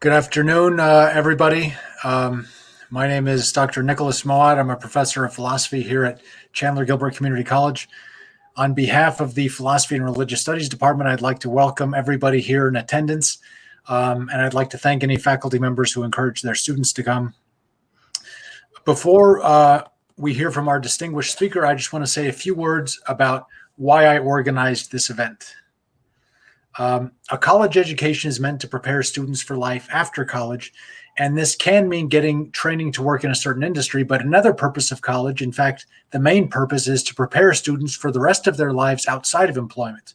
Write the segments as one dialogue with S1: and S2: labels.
S1: Good afternoon, everybody. My name is Dr. Nicholas Moad. I'm a professor of philosophy here at Chandler-Gilbert Community College. On behalf of the Philosophy and Religious Studies Department, I'd like to welcome everybody here in attendance, and I'd like to thank any faculty members who encourage their students to come. Before we hear from our distinguished speaker, I just want to say a few words about why I organized this event. A college education is meant to prepare students for life after college, and this can mean getting training to work in a certain industry, but another purpose of college, in fact, the main purpose, is to prepare students for the rest of their lives outside of employment.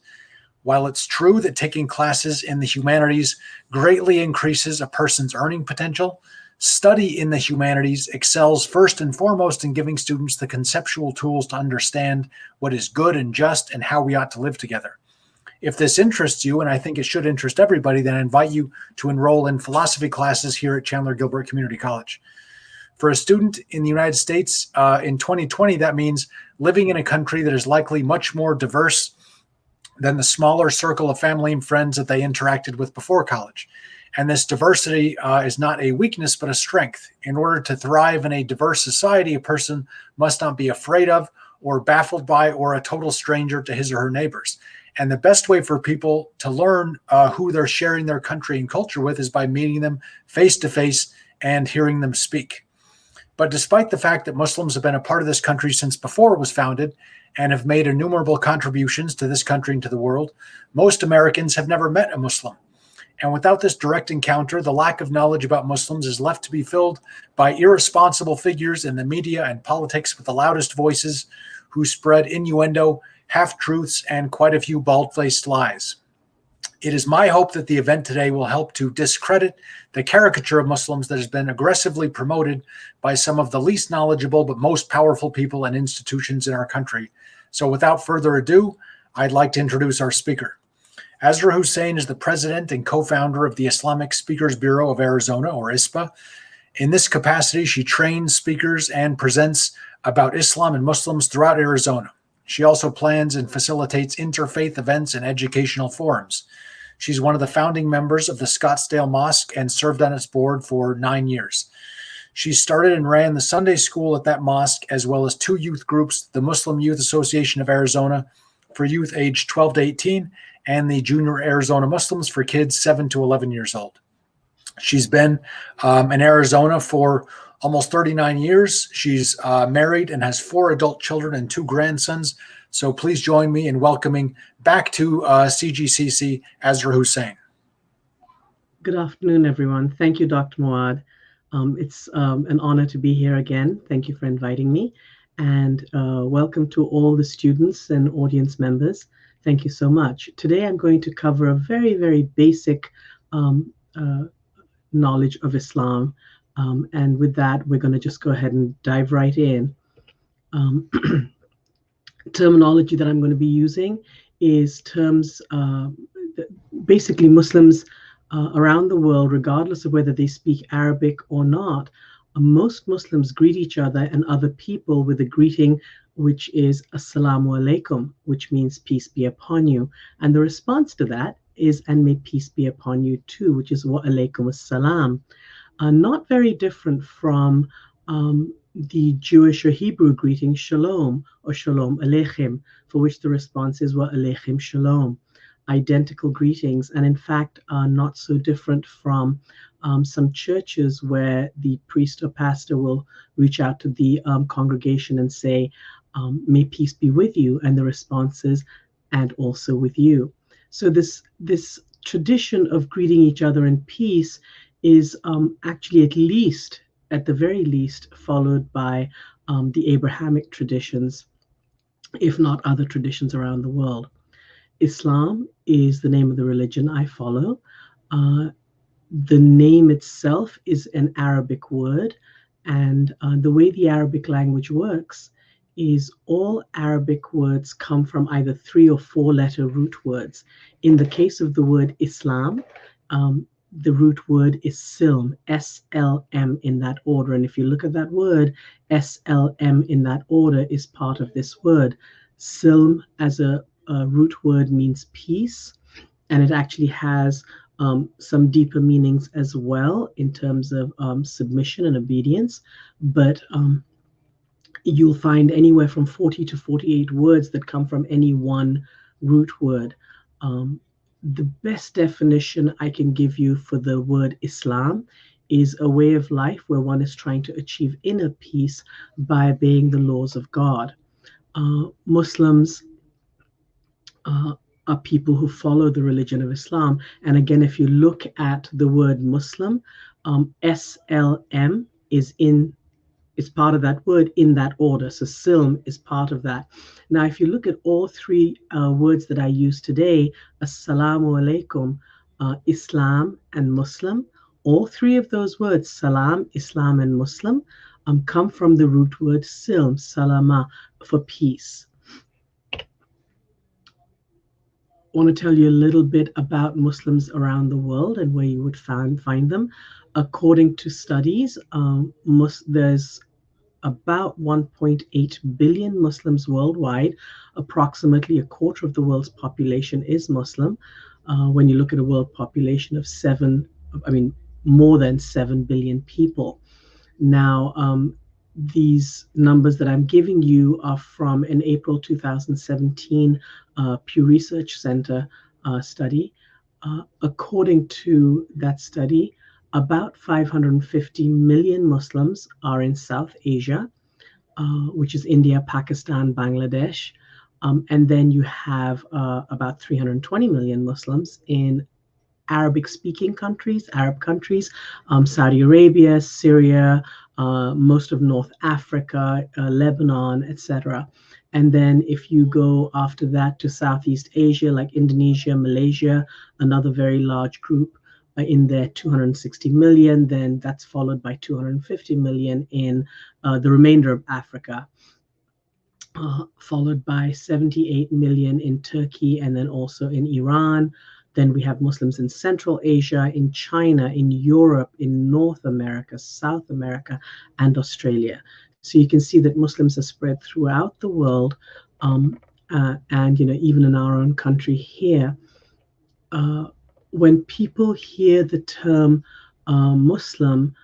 S1: While it's true that taking classes in the humanities greatly increases a person's earning potential, study in the humanities excels first and foremost in giving students the conceptual tools to understand what is good and just and how we ought to live together. If this interests you, and I think it should interest everybody, then I invite you to enroll in philosophy classes here at Chandler-Gilbert Community College. For a student in the United States in 2020, that means living in a country that is likely much more diverse than the smaller circle of family and friends that they interacted with before college. And this diversity is not a weakness, but a strength. In order to thrive in a diverse society, a person must not be afraid of or baffled by or a total stranger to his or her neighbors. And the best way for people to learn who they're sharing their country and culture with is by meeting them face to face and hearing them speak. But despite the fact that Muslims have been a part of this country since before it was founded and have made innumerable contributions to this country and to the world, most Americans have never met a Muslim. And without this direct encounter, the lack of knowledge about Muslims is left to be filled by irresponsible figures in the media and politics with the loudest voices who spread innuendo, half-truths, and quite a few bald-faced lies. It is my hope that the event today will help to discredit the caricature of Muslims that has been aggressively promoted by some of the least knowledgeable but most powerful people and institutions in our country. So without further ado, I'd like to introduce our speaker. Azra Hussain is the president and co-founder of the Islamic Speakers Bureau of Arizona, or ISPA. In this capacity, she trains speakers and presents about Islam and Muslims throughout Arizona. She also plans and facilitates interfaith events and educational forums. She's one of the founding members of the Scottsdale Mosque and served on its board for 9 years. She started and ran the Sunday school at that mosque, as well as 2 youth groups, the Muslim Youth Association of Arizona for youth aged 12 to 18, and the Junior Arizona Muslims for kids 7 to 11 years old. She's been in Arizona for almost 39 years. She's married and has 4 adult children and 2 grandsons. So please join me in welcoming back to CGCC, Azra Hussain.
S2: Good afternoon, everyone. Thank you, Dr. Moad. It's an honor to be here again. Thank you for inviting me. And welcome to all the students and audience members. Thank you so much. Today, I'm going to cover a very, very basic knowledge of Islam. And with that, we're going to just go ahead and dive right in. Terminology that I'm going to be using is terms, basically Muslims around the world, regardless of whether they speak Arabic or not, most Muslims greet each other and other people with a greeting which is Assalamu alaikum, which means peace be upon you. And the response to that is, and may peace be upon you too, which is wa alaikum assalam. Not very different from the Jewish or Hebrew greeting shalom or shalom aleichem, for which the response is wa aleichem shalom. Identical greetings, and in fact not so different from some churches where the priest or pastor will reach out to the congregation and say, may peace be with you, and the response is, and also with you. So this tradition of greeting each other in peace is actually at the very least, followed by the Abrahamic traditions, if not other traditions around the world. Islam is the name of the religion I follow. The name itself is an Arabic word, and the way the Arabic language works is all Arabic words come from either 3 or 4 letter root words. In the case of the word Islam, the root word is silm, S-L-M in that order. And if you look at that word, S-L-M in that order is part of this word. Silm as a root word means peace, and it actually has some deeper meanings as well in terms of submission and obedience, but you'll find anywhere from 40 to 48 words that come from any one root word. The best definition I can give you for the word Islam is a way of life where one is trying to achieve inner peace by obeying the laws of God. Muslims are people who follow the religion of Islam. And again, if you look at the word Muslim, SLM is part of that word in that order. So silm is part of that. Now, if you look at all three words that I use today, Assalamu alaikum, Islam, and Muslim, all three of those words, Salam, Islam, and Muslim, come from the root word silm, salama, for peace. I want to tell you a little bit about Muslims around the world and where you would find them. According to studies, there's about 1.8 billion Muslims worldwide. Approximately a quarter of the world's population is Muslim. When you look at a world population of more than 7 billion people. Now, these numbers that I'm giving you are from an April 2017 Pew Research Center study. According to that study, about 550 million Muslims are in South Asia, which is India, Pakistan, Bangladesh. And then you have about 320 million Muslims in Arabic-speaking countries, Arab countries, Saudi Arabia, Syria, most of North Africa, Lebanon, etc. And then if you go after that to Southeast Asia, like Indonesia, Malaysia, another very large group in there, 260 million, then that's followed by 250 million in the remainder of Africa. Followed by 78 million in Turkey, and then also in Iran. Then we have Muslims in Central Asia, in China, in Europe, in North America, South America, and Australia. So you can see that Muslims are spread throughout the world, and even in our own country here. When people hear the term Muslim,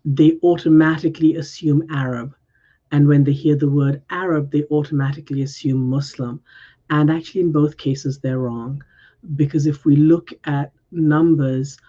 S2: they automatically assume Arab. And when they hear the word Arab, they automatically assume Muslim. And actually, in both cases, they're wrong. Because if we look at numbers,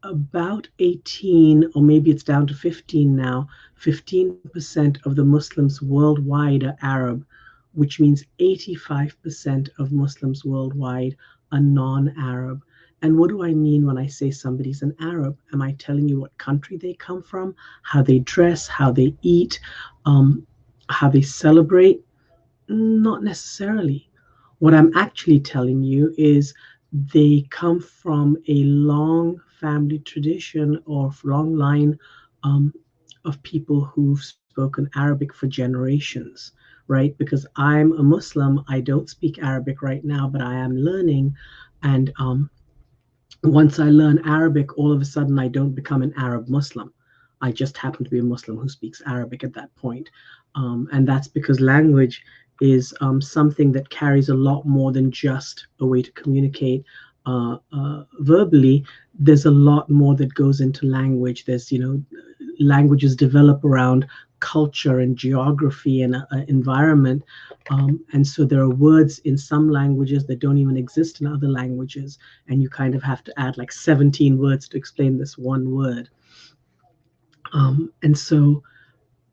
S2: about 18, or maybe it's down to 15 now, 15% of the Muslims worldwide are Arab, which means 85% of Muslims worldwide are non-Arab. And what do I mean when I say somebody's an Arab? Am I telling you what country they come from, how they dress, how they eat, how they celebrate? Not necessarily. What I'm actually telling you is they come from a long family tradition or long line of people who've spoken Arabic for generations, right? Because I'm a Muslim, I don't speak Arabic right now, but I am learning. And once I learn Arabic, all of a sudden I don't become an Arab Muslim. I just happen to be a Muslim who speaks Arabic at that point. And that's because language is something that carries a lot more than just a way to communicate verbally. There's a lot more that goes into language. There's, languages develop around culture and geography and environment. And so there are words in some languages that don't even exist in other languages. And you kind of have to add like 17 words to explain this one word. And so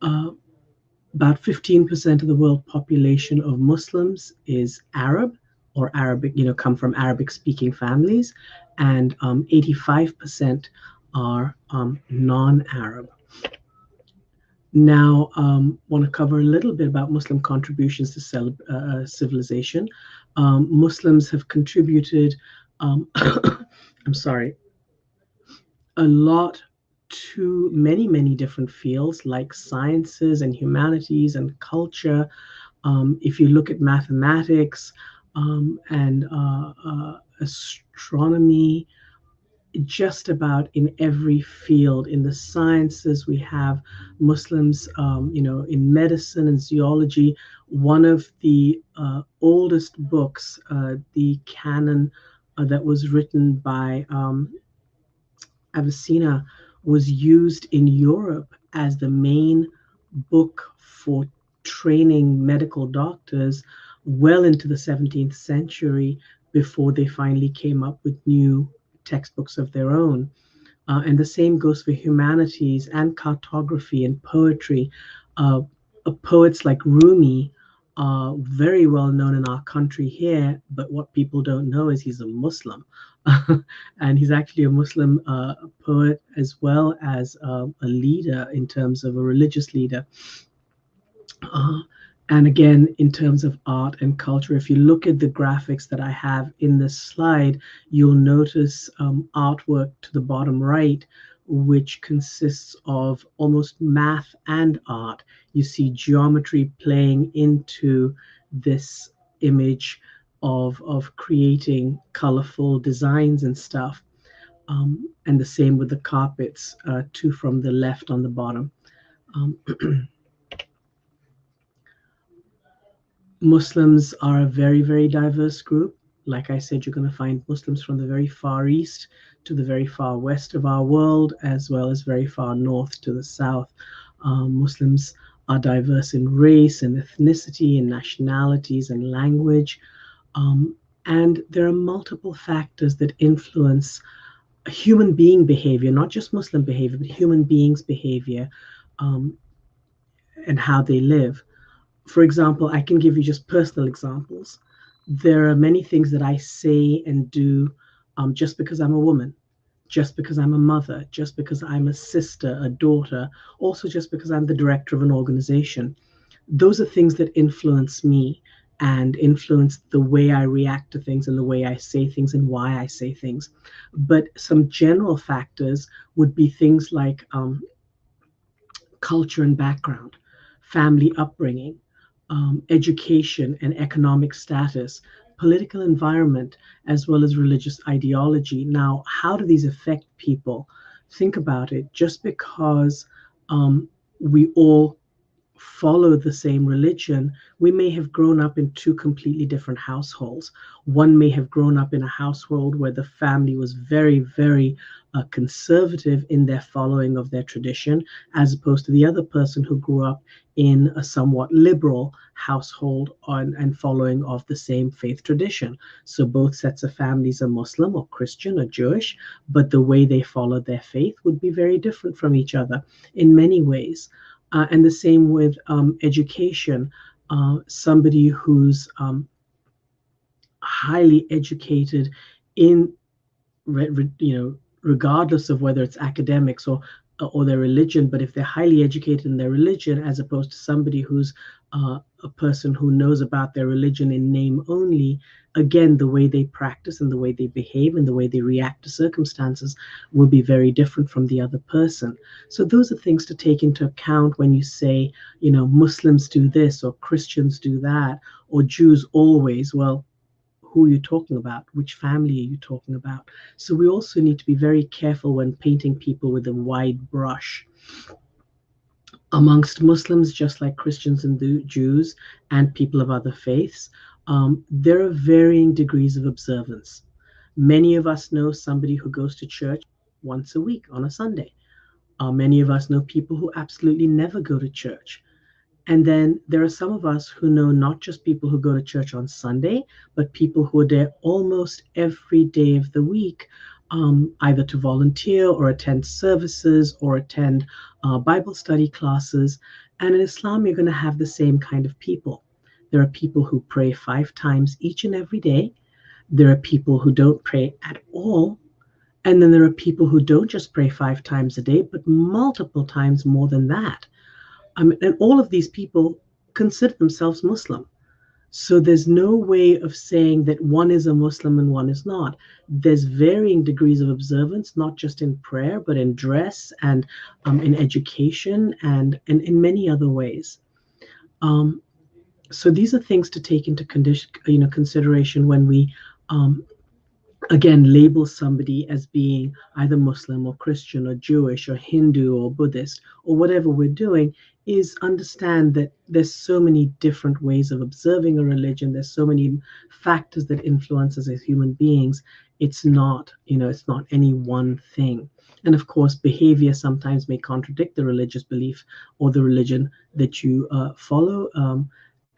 S2: about 15% of the world population of Muslims is Arab or Arabic, come from Arabic speaking families, and 85% are non-Arab. Now, want to cover a little bit about Muslim contributions to civilization. Muslims have contributed, I'm sorry, a lot to many, many different fields like sciences and humanities and culture. If you look at mathematics and astronomy, just about in every field. In the sciences, we have Muslims, in medicine and zoology. One of the oldest books, the canon that was written by Avicenna was used in Europe as the main book for training medical doctors well into the 17th century before they finally came up with new textbooks of their own. And the same goes for humanities and cartography and poetry. Uh, Poets like Rumi are very well known in our country here, but what people don't know is he's a Muslim. And he's actually a Muslim poet as well as a leader in terms of a religious leader. Uh, and again, in terms of art and culture, if you look at the graphics that I have in this slide, you'll notice artwork to the bottom right, which consists of almost math and art. You see geometry playing into this image of creating colorful designs and stuff. And the same with the carpets, two from the left on the bottom. Muslims are a very, very diverse group. Like I said, you're going to find Muslims from the very far east to the very far west of our world, as well as very far north to the south. Muslims are diverse in race and ethnicity and nationalities and language. And there are multiple factors that influence human being behavior, not just Muslim behavior, but human beings' behavior and how they live. For example, I can give you just personal examples. There are many things that I say and do just because I'm a woman, just because I'm a mother, just because I'm a sister, a daughter, also just because I'm the director of an organization. Those are things that influence me and influence the way I react to things and the way I say things and why I say things. But some general factors would be things like culture and background, family upbringing, education and economic status, political environment, as well as religious ideology. Now, how do these affect people? Think about it. Just because we all follow the same religion, we may have grown up in two completely different households. One may have grown up in a household where the family was very, very conservative in their following of their tradition, as opposed to the other person who grew up in a somewhat liberal household and following of the same faith tradition. So both sets of families are Muslim or Christian or Jewish, but the way they follow their faith would be very different from each other in many ways. And the same with education. Somebody who's highly educated in, regardless of whether it's academics or their religion, but if they're highly educated in their religion, as opposed to somebody who's a person who knows about their religion in name only, again, the way they practice and the way they behave and the way they react to circumstances will be very different from the other person. So those are things to take into account when you say, Muslims do this or Christians do that or Jews always. Well, who are you talking about? Which family are you talking about? So we also need to be very careful when painting people with a wide brush. Amongst Muslims, just like Christians and Jews and people of other faiths, there are varying degrees of observance. Many of us know somebody who goes to church once a week on a Sunday. Many of us know people who absolutely never go to church. And then there are some of us who know not just people who go to church on Sunday, but people who are there almost every day of the week, either to volunteer or attend services or attend Bible study classes. And in Islam, you're going to have the same kind of people. There are people who pray 5 times each and every day. There are people who don't pray at all. And then there are people who don't just pray 5 times a day, but multiple times more than that. And all of these people consider themselves Muslim. So there's no way of saying that one is a Muslim and one is not. There's varying degrees of observance, not just in prayer, but in dress and in education and in many other ways. So these are things to take into consideration when we again, label somebody as being either Muslim or Christian or Jewish or Hindu or Buddhist or whatever we're doing, is understand that there's so many different ways of observing a religion. There's so many factors that influence us as human beings. It's not, it's not any one thing. And of course, behavior sometimes may contradict the religious belief or the religion that you follow.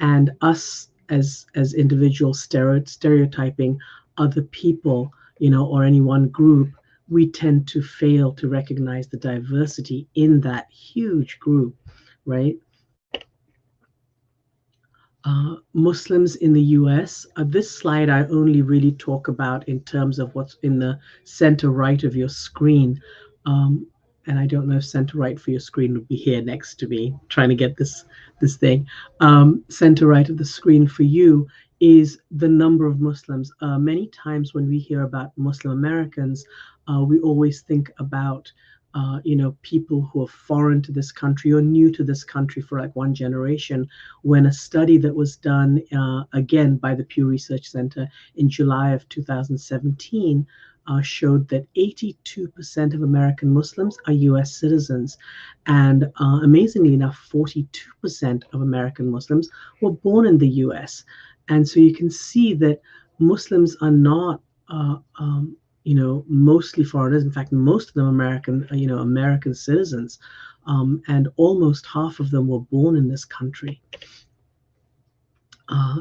S2: And us as individuals stereotyping other people, or any one group, we tend to fail to recognize the diversity in that huge group, right? Muslims in the US. This slide I only really talk about in terms of what's in the center right of your screen. And I don't know if center right for your screen would be here next to me, trying to get this thing. Center right of the screen for you is the number of Muslims. Many times when we hear about Muslim Americans, we always think about people who are foreign to this country or new to this country for like one generation, when a study that was done again by the Pew Research Center in July of 2017 showed that 82% of American Muslims are US citizens. And amazingly enough, 42% of American Muslims were born in the US. And so you can see that Muslims are not mostly foreigners. In fact, most of them American citizens, and almost half of them were born in this country.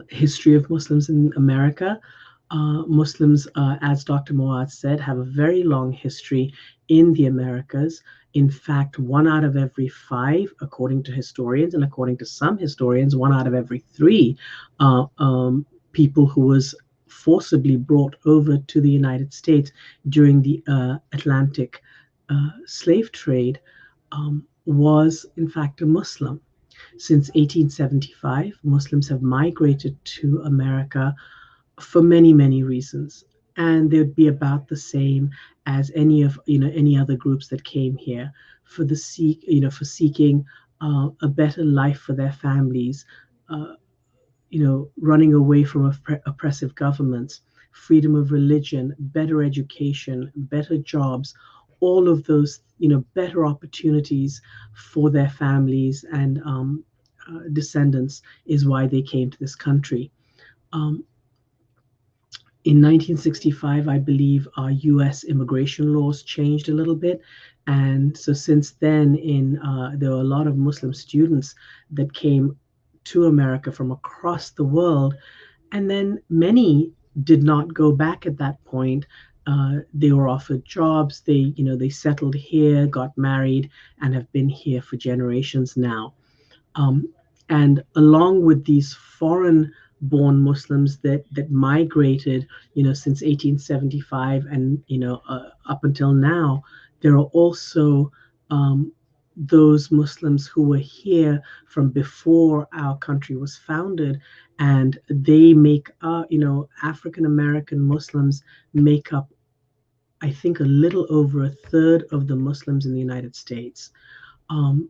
S2: History of Muslims in America. Muslims, as Dr. Moaz said, have a very long history in the Americas. In fact, 1 out of every 5, according to historians, and according to some historians, 1 out of every 3 people who was forcibly brought over to the United States during the Atlantic slave trade was in fact a Muslim. Since 1875, Muslims have migrated to America for many, many reasons, and they would be about the same as any other groups that came here for seeking a better life for their families, running away from oppressive governments, freedom of religion, better education, better jobs, all of those, better opportunities for their families and descendants is why they came to this country. In 1965, I believe our U.S. immigration laws changed a little bit. And so since then, there were a lot of Muslim students that came to America from across the world. And then many did not go back at that point. They were offered jobs. They settled here, got married, and have been here for generations now. And along with these foreign-born Muslims that migrated, since 1875 and up until now, there are also those Muslims who were here from before our country was founded, and they make African American Muslims make up, I think, a little over a third of the Muslims in the United States.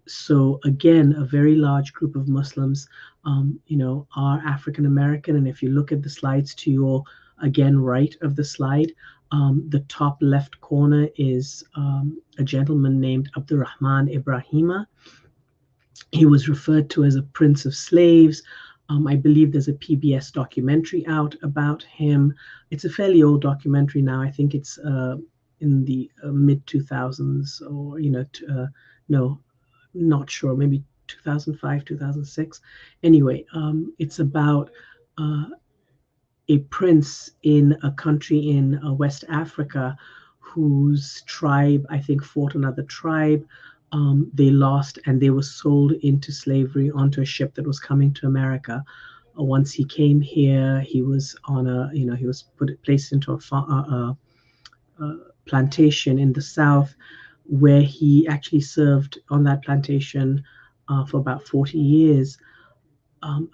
S2: So again, a very large group of Muslims, are African American. And if you look at the slides to your, again, right of the slide, the top left corner is a gentleman named Abdurrahman Ibrahima. He was referred to as a prince of slaves. I believe there's a PBS documentary out about him. It's a fairly old documentary now. I think it's in the mid 2000s, or no, not sure, maybe 2005, 2006. Anyway, it's about a prince in a country in West Africa whose tribe, I think, fought another tribe. They lost, and they were sold into slavery onto a ship that was coming to America. Once he came here, he was on he was placed into a plantation in the South, where he actually served on that plantation for about 40 years.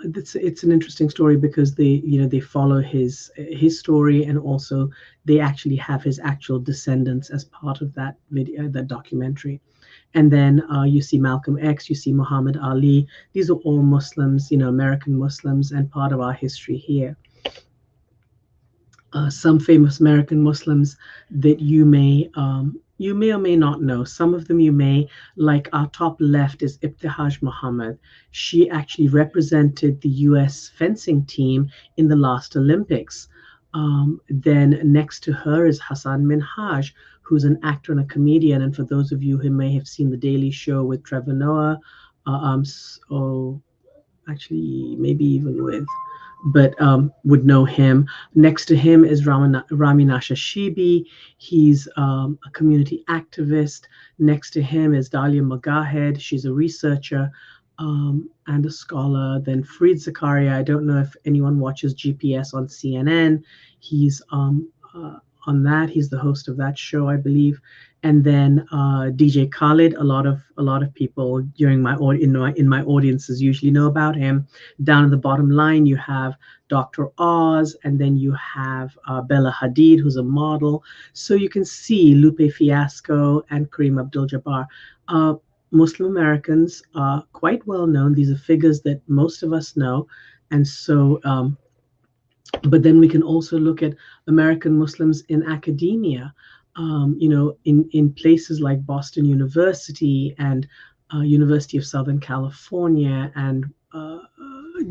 S2: It's an interesting story because they follow his story, and also they actually have his actual descendants as part of that video, that documentary. And then you see Malcolm X, you see Muhammad Ali. These are all Muslims, American Muslims, and part of our history here. Some famous American Muslims that you may or may not know. Some of them you may, like our top left is Ibtihaj Muhammad. She actually represented the US fencing team in the last Olympics. Then next to her is Hassan Minhaj, who's an actor and a comedian. And for those of you who may have seen The Daily Show with Trevor Noah, or actually maybe even with, but would know him. Next to him is Rami Nashashibi. He's a community activist. Next to him is Dalia Mogahed. She's a researcher and a scholar. Then Fareed Zakaria. I don't know if anyone watches GPS on CNN. He's on that. He's the host of that show, I believe. And then DJ Khaled. A lot of people during in my audiences usually know about him. Down at the bottom line, you have Dr. Oz, and then you have Bella Hadid, who's a model. So you can see Lupe Fiasco and Kareem Abdul-Jabbar. Muslim Americans are quite well known. These are figures that most of us know. And so, but then we can also look at American Muslims in academia. In places like Boston University and University of Southern California and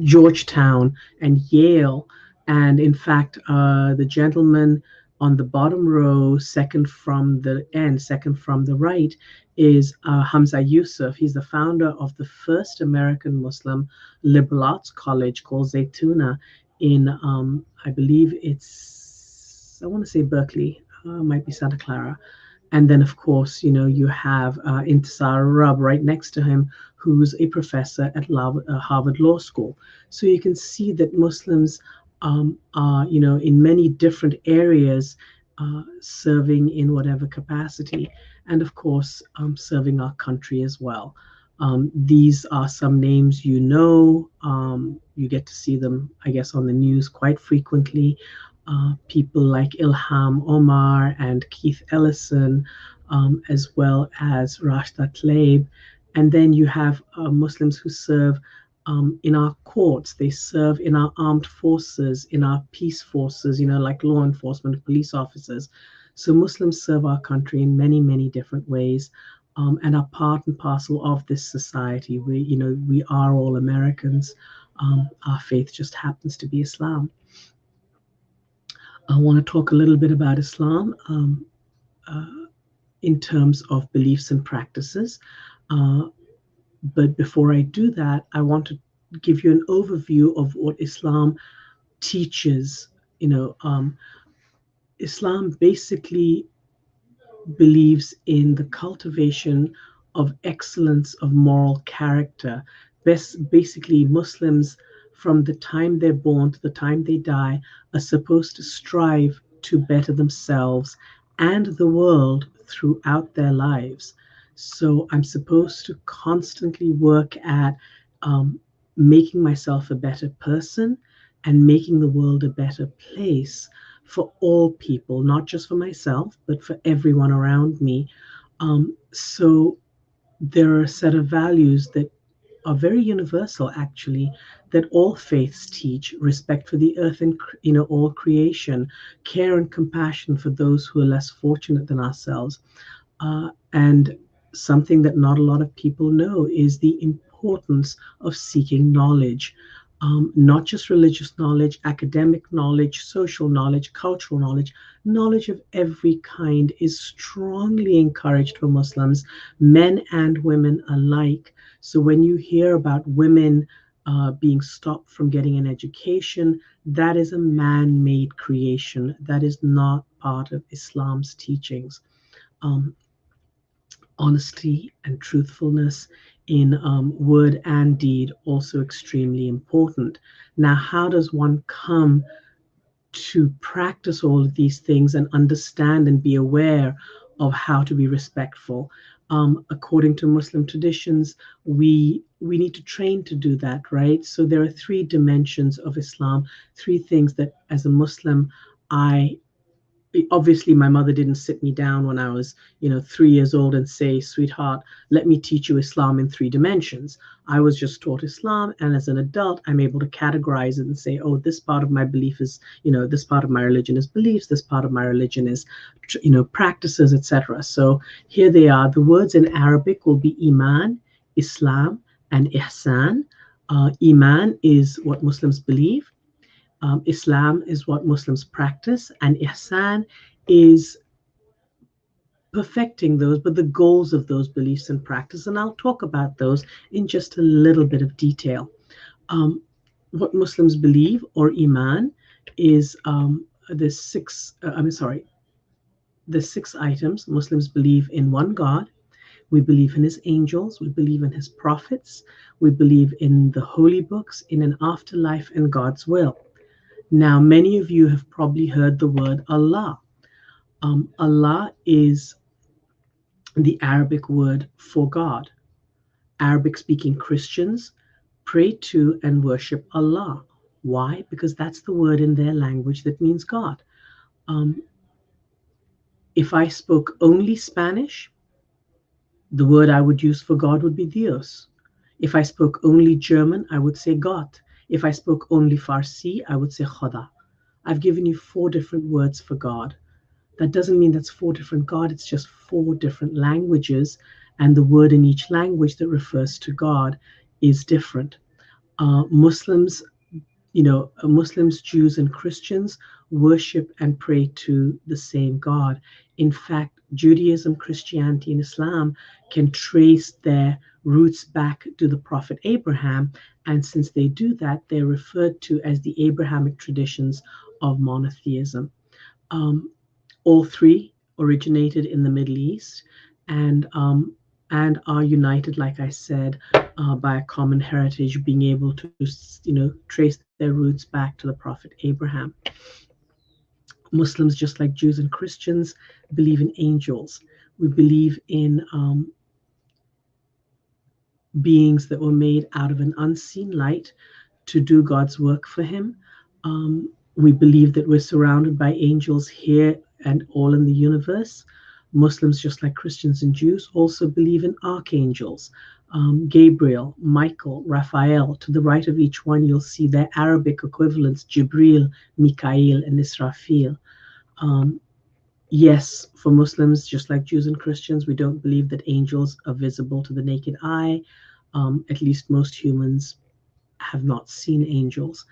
S2: Georgetown and Yale. And in fact, the gentleman on the bottom row, second from the end, second from the right, is Hamza Yusuf. He's the founder of the first American Muslim liberal arts college called Zaytuna in, I believe I want to say Berkeley. Might be Santa Clara. And then, of course, you have Intisar Rub right next to him, who's a professor at Harvard Law School. So you can see that Muslims are, in many different areas, serving in whatever capacity. And of course, serving our country as well. These are some names you get to see them, I guess, on the news quite frequently. People like Ilham Omar and Keith Ellison, as well as Rashda Tlaib. And then you have Muslims who serve in our courts. They serve in our armed forces, in our peace forces, like law enforcement, police officers. So Muslims serve our country in many, many different ways, and are part and parcel of this society. We are all Americans. Our faith just happens to be Islam. I want to talk a little bit about Islam in terms of beliefs and practices. But before I do that, I want to give you an overview of what Islam teaches. Islam basically believes in the cultivation of excellence of moral character. Basically, Muslims, from the time they're born to the time they die, are supposed to strive to better themselves and the world throughout their lives. So I'm supposed to constantly work at making myself a better person and making the world a better place for all people, not just for myself, but for everyone around me. So there are a set of values that are very universal, actually, that all faiths teach: respect for the earth and all creation, care and compassion for those who are less fortunate than ourselves. And something that not a lot of people know is the importance of seeking knowledge. Not just religious knowledge, academic knowledge, social knowledge, cultural knowledge. Knowledge of every kind is strongly encouraged for Muslims, men and women alike. So when you hear about women being stopped from getting an education, that is a man-made creation. That is not part of Islam's teachings. Honesty and truthfulness in word and deed, also extremely important. Now, how does one come to practice all of these things and understand and be aware of how to be respectful? According to Muslim traditions, we need to train to do that, right? So there are three dimensions of Islam, three things that as a Muslim, obviously my mother didn't sit me down when I was 3 years old and say, sweetheart, let me teach you Islam in 3 dimensions. I was just taught Islam, and as an adult I'm able to categorize it and say, oh, this part of my belief is, this part of my religion is beliefs, this part of my religion is practices, etc. So here they are. The words in Arabic will be Iman, Islam, and Ihsan. Iman is what Muslims believe. Islam is what Muslims practice, and ihsan is perfecting those, but the goals of those beliefs and practice. And I'll talk about those in just a little bit of detail. What Muslims believe, or Iman, is the six items. Muslims believe in one God. We believe in his angels. We believe in his prophets. We believe in the holy books, in an afterlife, and God's will. Now, many of you have probably heard the word Allah. Allah is the Arabic word for God. Arabic speaking Christians pray to and worship Allah. Why? Because that's the word in their language that means God. If I spoke only Spanish, the word I would use for God would be Dios. If I spoke only German, I would say Gott. If I spoke only Farsi, I would say Khoda. I've given you 4 different words for God. That doesn't mean that's 4 different God, it's just 4 different languages, and the word in each language that refers to God is different. Muslims, Jews, and Christians worship and pray to the same God. In fact, Judaism, Christianity, and Islam can trace their roots back to the prophet Abraham, and since they do that, they're referred to as the Abrahamic traditions of monotheism. All 3 originated in the Middle East and are united, like I said, by a common heritage, being able to, trace their roots back to the prophet Abraham. Muslims, just like Jews and Christians, believe in angels. We believe in beings that were made out of an unseen light to do God's work for him. We believe that we're surrounded by angels here and all in the universe. Muslims, just like Christians and Jews, also believe in archangels. Gabriel, Michael, Raphael. To the right of each one, you'll see their Arabic equivalents, Jibril, Mikael, and Israfil. Yes, for Muslims, just like Jews and Christians, we don't believe that angels are visible to the naked eye. At least most humans have not seen angels.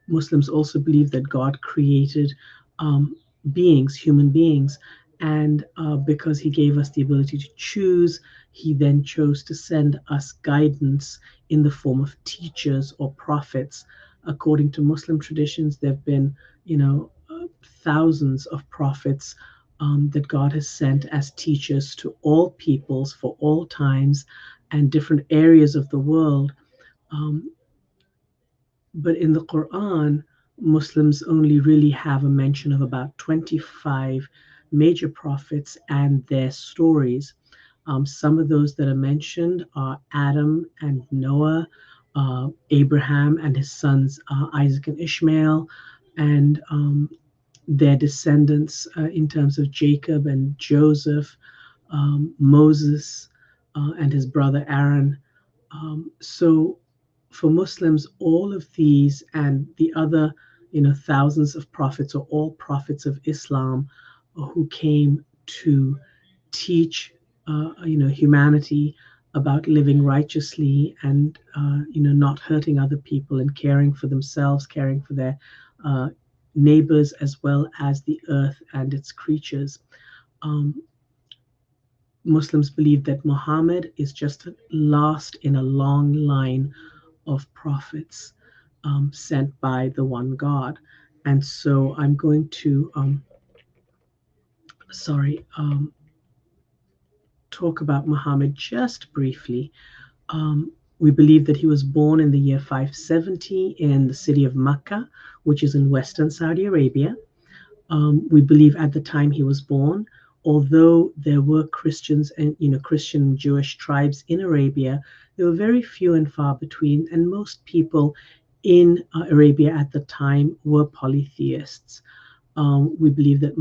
S2: Muslims also believe that God created human beings, and because he gave us the ability to choose, he then chose to send us guidance in the form of teachers or prophets. According to Muslim traditions, there have been, thousands of prophets that God has sent as teachers to all peoples for all times and different areas of the world. But in the Quran, Muslims only really have a mention of about 25 major prophets and their stories. Some of those that are mentioned are Adam and Noah, Abraham and his sons Isaac and Ishmael, and their descendants in terms of Jacob and Joseph, Moses, and his brother Aaron. So for Muslims, all of these and the other, thousands of prophets are all prophets of Islam who came to teach, humanity about living righteously and, not hurting other people and caring for themselves, caring for their neighbors as well as the earth and its creatures. Muslims believe that Muhammad is just last in a long line of prophets sent by the one God. And so I'm going to talk about Muhammad just briefly. We believe that he was born in the year 570 in the city of Mecca, which is in western Saudi Arabia. We believe at the time he was born, although there were Christians and Christian and Jewish tribes in Arabia, there were very few and far between, and most people in Arabia at the time were polytheists. We believe that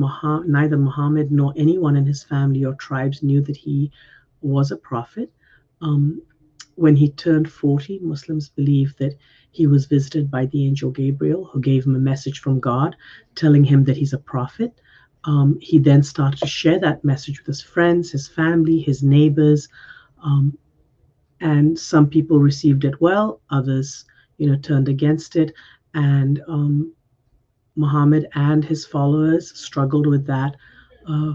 S2: neither Muhammad nor anyone in his family or tribes knew that he was a prophet. When he turned 40, Muslims believe that he was visited by the angel Gabriel, who gave him a message from God telling him that he's a prophet. He then started to share that message with his friends, his family, his neighbors, and some people received it well, others, turned against it. And Muhammad and his followers struggled with that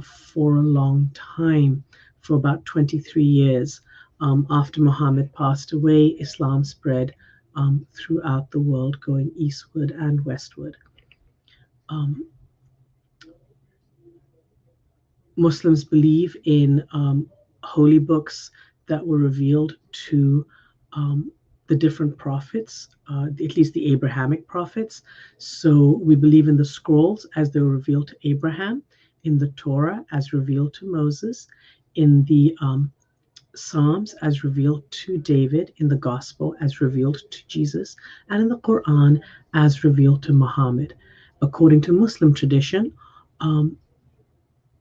S2: for a long time, for about 23 years. After Muhammad passed away, Islam spread throughout the world, going eastward and westward. Um, Muslims believe in holy books that were revealed to the different prophets, at least the Abrahamic prophets. So we believe in the scrolls as they were revealed to Abraham, in the Torah as revealed to Moses, in the Psalms as revealed to David, in the Gospel as revealed to Jesus, and in the Quran as revealed to Muhammad. According to Muslim tradition, um,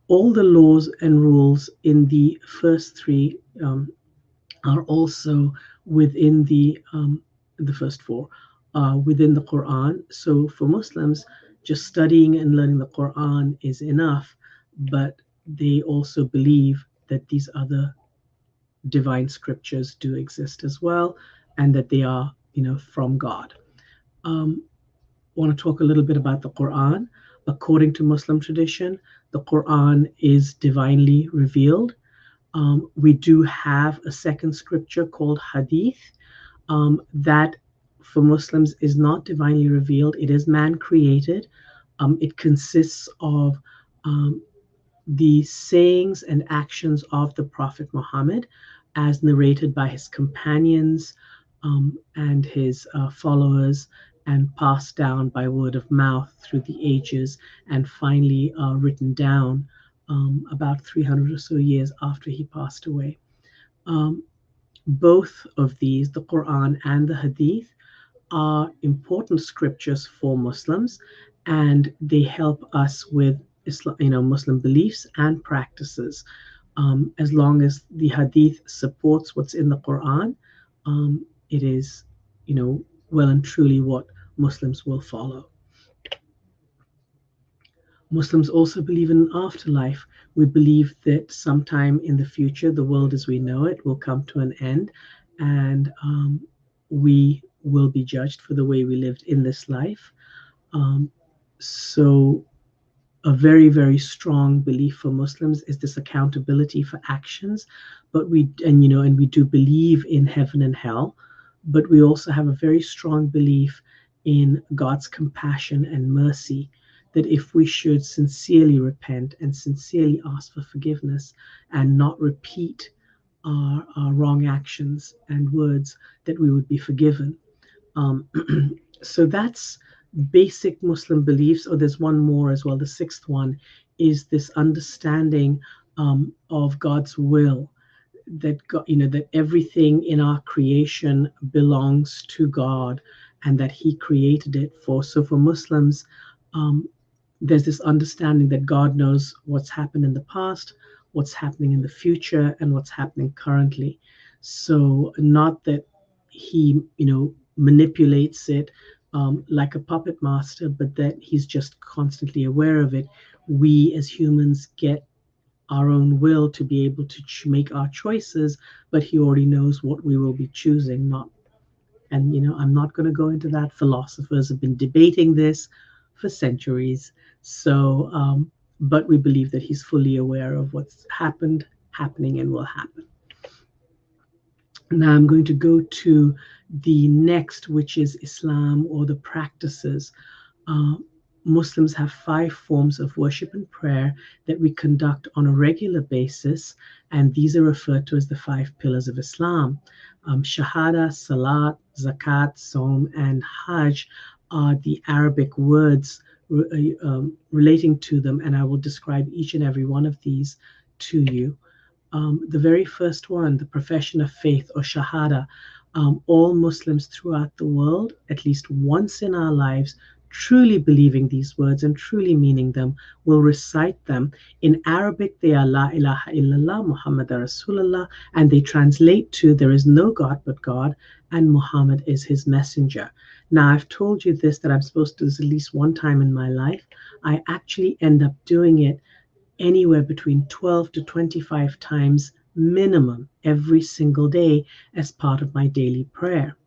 S2: all the laws and rules in the first three are also within the first four, within the Quran. So for Muslims, just studying and learning the Quran is enough, but they also believe that these other divine scriptures do exist as well, and that they are, from God. Um, want to talk a little bit about the Quran. According to Muslim tradition, the Quran is divinely revealed. We do have a second scripture called Hadith, that for Muslims is not divinely revealed. It is man created. It consists of um, the sayings and actions of the Prophet Muhammad as narrated by his companions and his followers, and passed down by word of mouth through the ages, and finally written down about 300 or so years after he passed away. Um, Both of these, the Quran and the Hadith, are important scriptures for Muslims, and they help us with Islam, Muslim beliefs and practices. As long as the Hadith supports what's in the Quran, it is, well and truly what Muslims will follow. Muslims also believe in an afterlife. We believe that sometime in the future, the world as we know it will come to an end, and we will be judged for the way we lived in this life. So, a very, very strong belief for Muslims is this accountability for actions. But we do believe in heaven and hell, but we also have a very strong belief in God's compassion and mercy, that if we should sincerely repent and sincerely ask for forgiveness and not repeat our wrong actions and words, that we would be forgiven. Um, so that's basic Muslim beliefs. Or there's one more as well. The sixth one is this understanding of God's will, that God, that everything in our creation belongs to God, and that He created it for. So for Muslims, um, there's this understanding that God knows what's happened in the past, what's happening in the future, and what's happening currently. So not that He, manipulates it like a puppet master, but that He's just constantly aware of it. We as humans get our own will to be able to make our choices, but He already knows what we will be choosing. Not, and I'm not going to go into that. Philosophers have been debating this for centuries. So, but we believe that He's fully aware of what's happened, happening, and will happen. Now I'm going to go to the next, which is Islam, or the practices. Uh, Muslims have 5 forms of worship and prayer that we conduct on a regular basis, and these are referred to as the 5 pillars of Islam. Shahada, Salat, Zakat, Saum, and Hajj are the Arabic words relating to them, and I will describe each and every one of these to you. The very first one, the profession of faith, or Shahada, all Muslims throughout the world, at least once in our lives, truly believing these words and truly meaning them, will recite them. In Arabic, they are La ilaha illallah, Muhammad Rasulullah, and they translate to there is no God but God, and Muhammad is his messenger. Now, I've told you this, that I'm supposed to do this at least one time in my life. I actually end up doing it anywhere between 12 to 25 times minimum every single day as part of my daily prayer.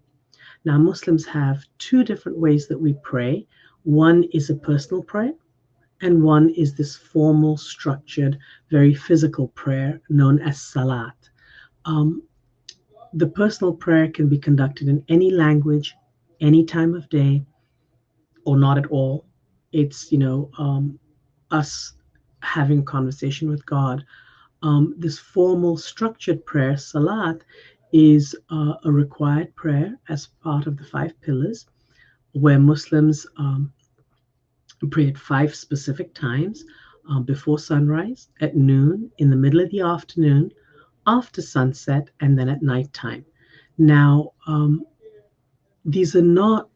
S2: Now, Muslims have two different ways that we pray. One is a personal prayer, and one is this formal, structured, very physical prayer known as Salat. Um, the personal prayer can be conducted in any language, any time of day, or not at all. It's, us having a conversation with God. This formal, structured prayer, Salat, is a required prayer as part of the five pillars, where Muslims pray at five specific times: before sunrise, at noon, in the middle of the afternoon, after sunset, and then at nighttime. Now, these are not,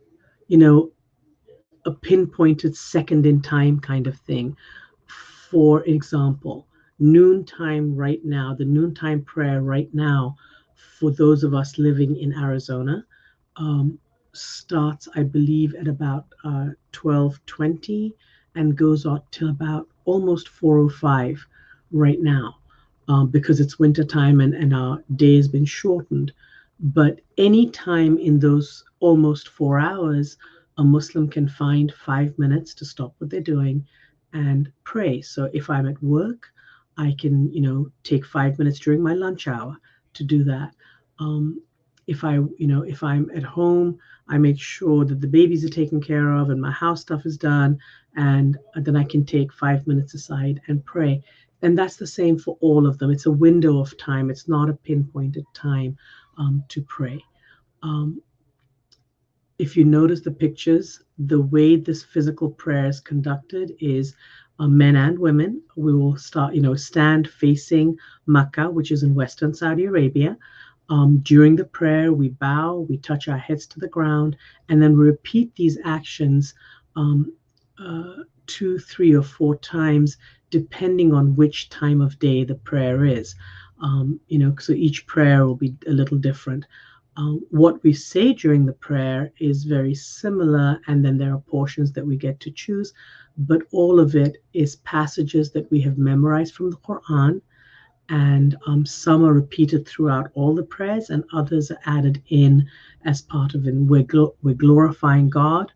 S2: a pinpointed second in time kind of thing. For example, noontime right now, the noontime prayer right now, for those of us living in Arizona, um, starts, I believe, at about 12:20 and goes on till about almost 4:05 right now, because it's winter time and our day has been shortened. But any time in those almost 4 hours, a Muslim can find 5 minutes to stop what they're doing and pray. So if I'm at work, I can, take 5 minutes during my lunch hour to do that. Um, if I'm at home, I make sure that the babies are taken care of and my house stuff is done, and then I can take 5 minutes aside and pray. And that's the same for all of them. It's a window of time. It's not a pinpointed time to pray. Um, if you notice the pictures, the way this physical prayer is conducted is men and women. We will stand facing Mecca, which is in Western Saudi Arabia. During the prayer, we bow, we touch our heads to the ground, and then we repeat these actions 2, 3, or 4 times, depending on which time of day the prayer is. So each prayer will be a little different. What we say during the prayer is very similar, and then there are portions that we get to choose, but all of it is passages that we have memorized from the Quran, and some are repeated throughout all the prayers, and others are added in as part of it. We're glorifying God,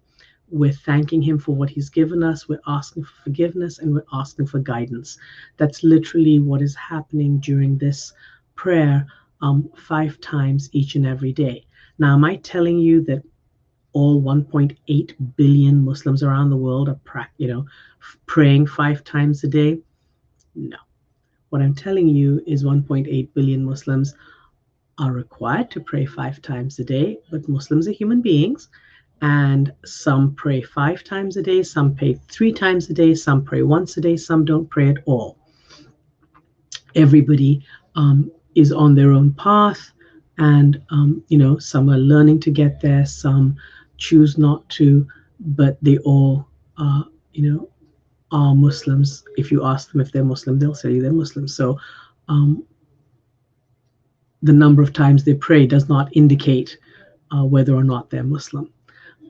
S2: we're thanking Him for what He's given us, we're asking for forgiveness, and we're asking for guidance. That's literally what is happening during this prayer 5 times each and every day. Now, am I telling you that all 1.8 billion Muslims around the world are, praying 5 times a day? No. What I'm telling you is 1.8 billion Muslims are required to pray 5 times a day, but Muslims are human beings, and some pray 5 times a day, some pray 3 times a day, some pray once a day, some don't pray at all. Everybody is on their own path, and some are learning to get there, some choose not to, but they all are Muslims. If you ask them if they're Muslim, they'll say they're Muslim. So the number of times they pray does not indicate whether or not they're Muslim.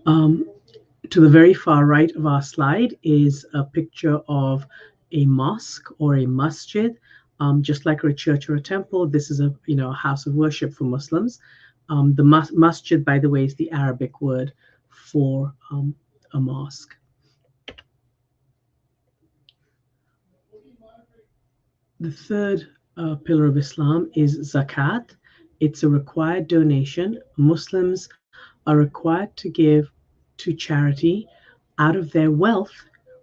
S2: To the very far right of our slide is a picture of a mosque or a masjid. Just like a church or a temple, this is a house of worship for Muslims. The masjid, by the way, is the Arabic word for a mosque. The third pillar of Islam is zakat. It's a required donation. Muslims are required to give to charity out of their wealth,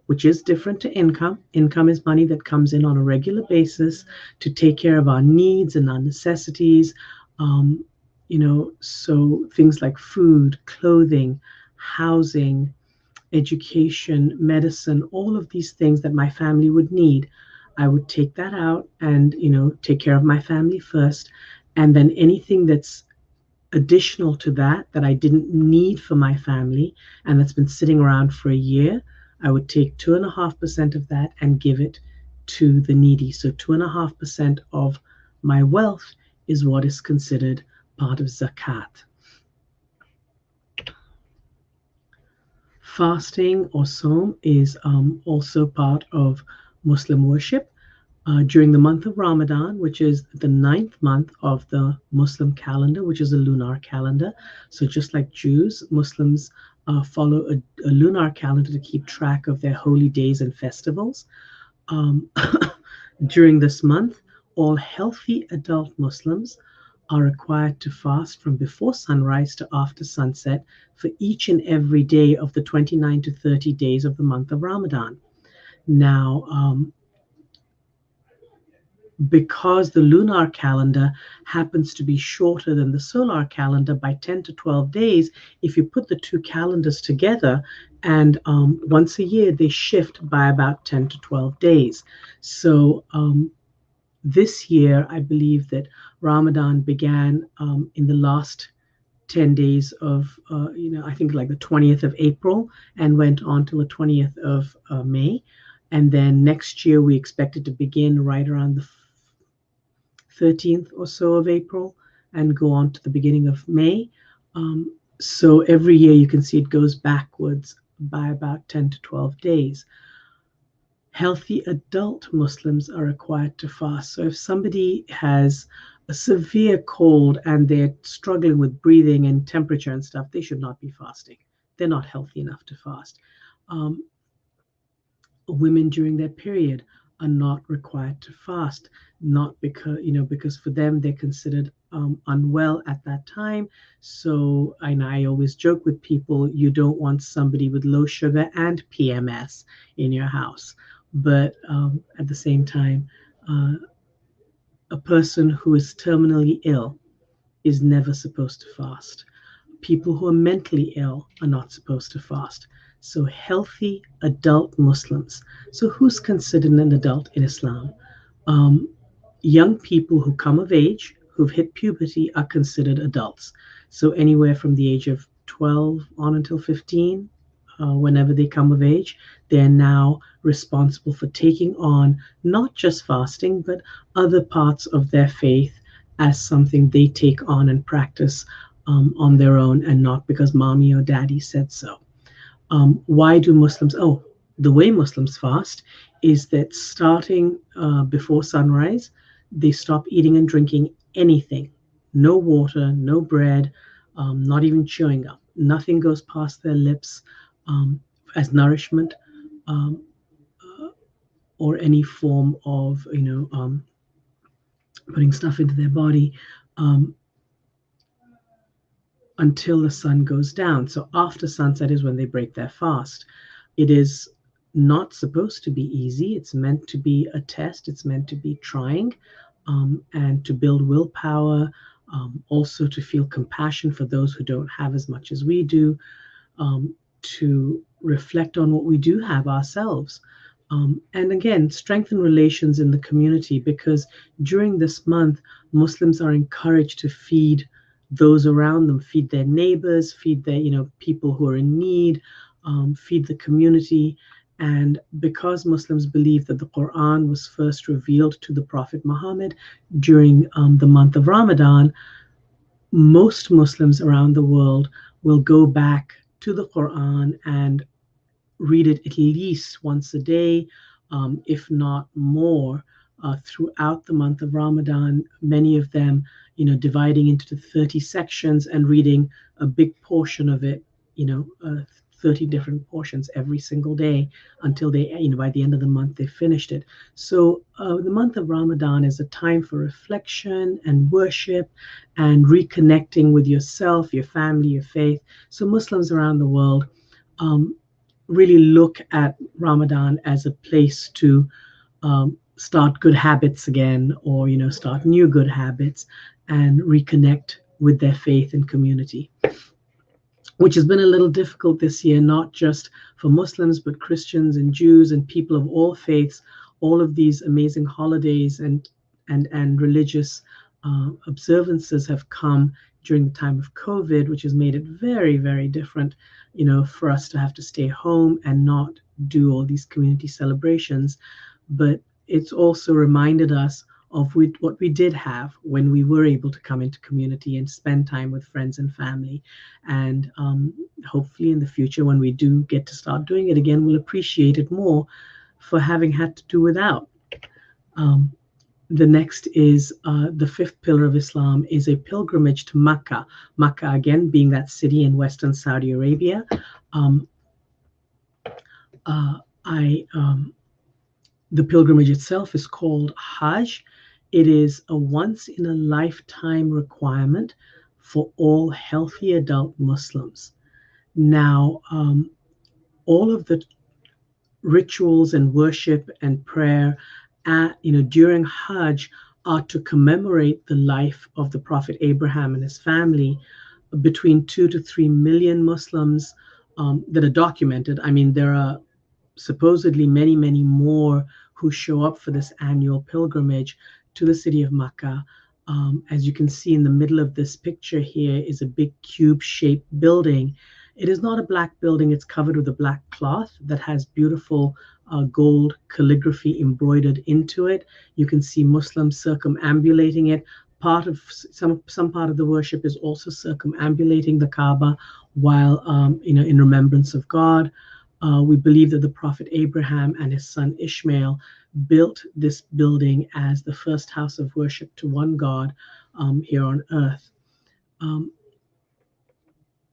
S2: which is different to income. Income is money that comes in on a regular basis to take care of our needs and our necessities. So things like food, clothing, housing, education, medicine, all of these things that my family would need. I would take that out and, take care of my family first. And then anything that's additional to that I didn't need for my family and that's been sitting around for a year, I would take 2.5% of that and give it to the needy. So 2.5% of my wealth is what is considered part of zakat. Fasting or Saum is also part of Muslim worship. During the month of Ramadan, which is the 9th month of the Muslim calendar, which is a lunar calendar. So just like Jews, Muslims follow a lunar calendar to keep track of their holy days and festivals. Um, during this month, all healthy adult Muslims are required to fast from before sunrise to after sunset for each and every day of the 29 to 30 days of the month of Ramadan. Now, because the lunar calendar happens to be shorter than the solar calendar by 10 to 12 days, if you put the two calendars together, and once a year they shift by about 10 to 12 days. So this year, I believe that Ramadan began in the last 10 days of, I think like the 20th of April and went on till the 20th of May. And then next year, we expect it to begin right around the 13th or so of April and go on to the beginning of May. So every year you can see it goes backwards by about 10 to 12 days. Healthy adult Muslims are required to fast. So if somebody has a severe cold and they're struggling with breathing and temperature and stuff, they should not be fasting. They're not healthy enough to fast. Women during their period are not required to fast, not because for them they're considered unwell at that time. So, and I always joke with people, you don't want somebody with low sugar and PMS in your house. But at the same time, a person who is terminally ill is never supposed to fast. People who are mentally ill are not supposed to fast. So healthy adult Muslims. So who's considered an adult in Islam? Young people who come of age, who've hit puberty, are considered adults. So anywhere from the age of 12 on until 15, whenever they come of age, they're now responsible for taking on not just fasting, but other parts of their faith as something they take on and practice on their own, and not because mommy or daddy said so. Why do Muslims? Oh, the way Muslims fast is that starting before sunrise, they stop eating and drinking anything. No water, no bread, not even chewing gum. Nothing goes past their lips as nourishment, or any form of putting stuff into their body. Until the sun goes down. So after sunset is when they break their fast. It is not supposed to be easy. It's meant to be a test. It's meant to be trying, and to build willpower, also to feel compassion for those who don't have as much as we do, to reflect on what we do have ourselves. And again, strengthen relations in the community, because during this month, Muslims are encouraged to feed those around them, feed their neighbors, feed their people who are in need, feed the community. And because Muslims believe that the Qur'an was first revealed to the Prophet Muhammad during the month of Ramadan, most Muslims around the world will go back to the Qur'an and read it at least once a day, if not more, throughout the month of Ramadan. Many of them, dividing into 30 sections and reading a big portion of it, 30 different portions every single day until they, by the end of the month, they finished it. So the month of Ramadan is a time for reflection and worship and reconnecting with yourself, your family, your faith. So Muslims around the world really look at Ramadan as a place to start good habits again, or start new good habits and reconnect with their faith and community, which has been a little difficult this year, not just for Muslims, but Christians and Jews and people of all faiths. All of these amazing holidays and religious observances have come during the time of COVID, which has made it very, very different, for us to have to stay home and not do all these community celebrations. But it's also reminded us of what we did have when we were able to come into community and spend time with friends and family. And hopefully in the future, when we do get to start doing it again, we'll appreciate it more for having had to do without. Um, the next is the fifth pillar of Islam is a pilgrimage to Mecca. Mecca, again, being that city in Western Saudi Arabia. Um, uh, I The pilgrimage itself is called Hajj. It is a once in a lifetime requirement for all healthy adult Muslims. Now, all of the rituals and worship and prayer during Hajj are to commemorate the life of the Prophet Abraham and his family. Between 2 to 3 million Muslims that are documented. I mean, there are supposedly many, many more who show up for this annual pilgrimage to the city of Mecca. As you can see in the middle of this picture here is a big cube-shaped building. It is not a black building. It's covered with a black cloth that has beautiful gold calligraphy embroidered into it. You can see Muslims circumambulating it. Part of some part of the worship is also circumambulating the Kaaba while in remembrance of God. We believe that the Prophet Abraham and his son Ishmael built this building as the first house of worship to one God here on earth.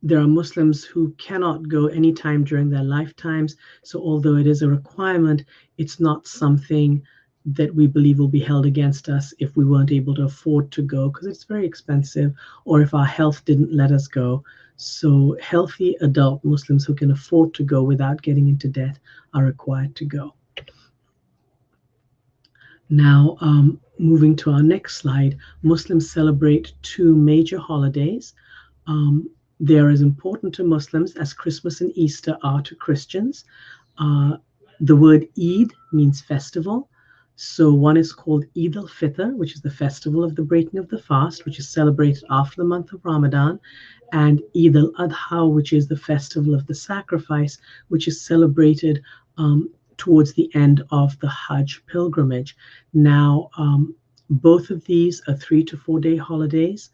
S2: There are Muslims who cannot go anytime during their lifetimes. So although it is a requirement, it's not something that we believe will be held against us if we weren't able to afford to go, because it's very expensive, or if our health didn't let us go. So healthy adult Muslims who can afford to go without getting into debt are required to go. Now, moving to our next slide, Muslims celebrate two major holidays. They are as important to Muslims as Christmas and Easter are to Christians. The word Eid means festival. So one is called Eid al-Fitr, which is the festival of the breaking of the fast, which is celebrated after the month of Ramadan, and Eid al-Adha, which is the festival of the sacrifice, which is celebrated towards the end of the Hajj pilgrimage. Now, both of these are 3 to 4 day holidays,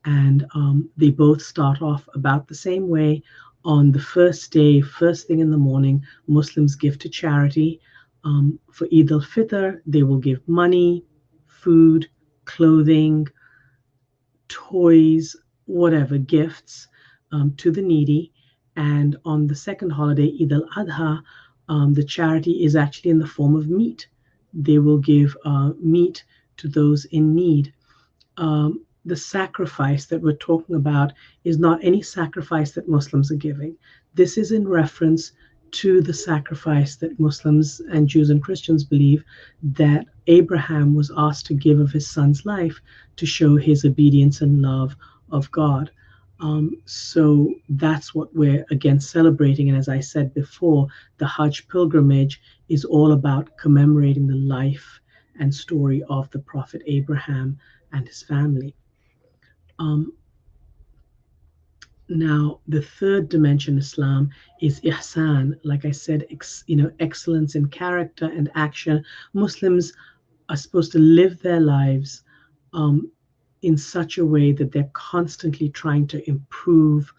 S2: and they both start off about the same way. On the first day, first thing in the morning, Muslims give to charity. For Eid al-Fitr, they will give money, food, clothing, toys, whatever, gifts to the needy. And on the second holiday, Eid al-Adha, the charity is actually in the form of meat. They will give meat to those in need. The sacrifice that we're talking about is not any sacrifice that Muslims are giving. This is in reference to the sacrifice that Muslims and Jews and Christians believe that Abraham was asked to give of his son's life to show his obedience and love of God. So that's what we're again celebrating. And as I said before, the Hajj pilgrimage is all about commemorating the life and story of the Prophet Abraham and his family. Now, the third dimension Islam is ihsan. Like I said, excellence in character and action. Muslims are supposed to live their lives in such a way that they're constantly trying to improve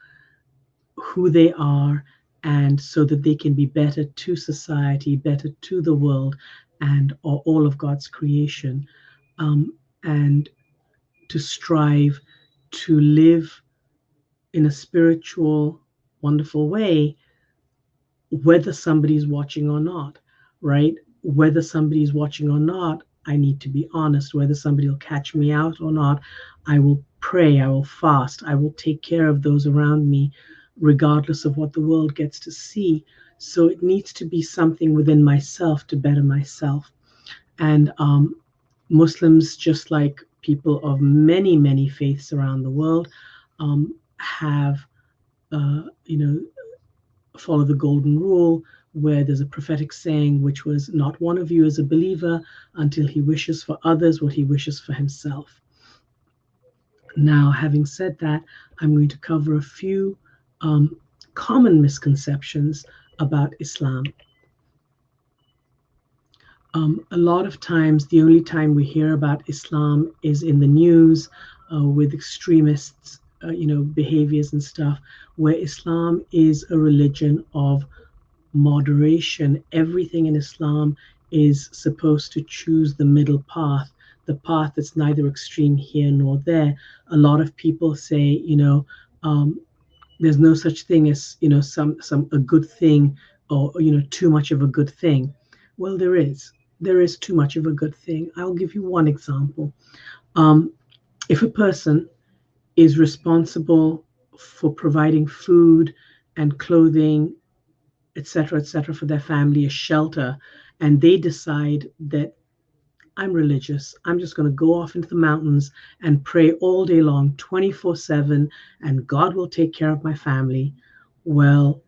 S2: who they are, and so that they can be better to society, better to the world, and all of God's creation, and to strive to live in a spiritual, wonderful way, whether somebody's watching or not, right? Whether somebody's watching or not, I need to be honest. Whether somebody will catch me out or not, I will pray, I will fast, I will take care of those around me, regardless of what the world gets to see. So it needs to be something within myself to better myself. And Muslims, just like people of many, many faiths around the world, have, follow the golden rule, where there's a prophetic saying, which was, not one of you is a believer until he wishes for others what he wishes for himself. Now, having said that, I'm going to cover a few common misconceptions about Islam. A lot of times, the only time we hear about Islam is in the news with extremists, behaviors and stuff, where Islam is a religion of moderation. Everything in Islam is supposed to choose the middle path, the path that's neither extreme here nor there. A lot of people say, there's no such thing as, some a good thing, or too much of a good thing. Well, there is. There is too much of a good thing. I'll give you one example. If a person is responsible for providing food and clothing, etc., for their family, a shelter, and they decide that I'm religious, I'm just going to go off into the mountains and pray all day long, 24/7, and God will take care of my family. Well,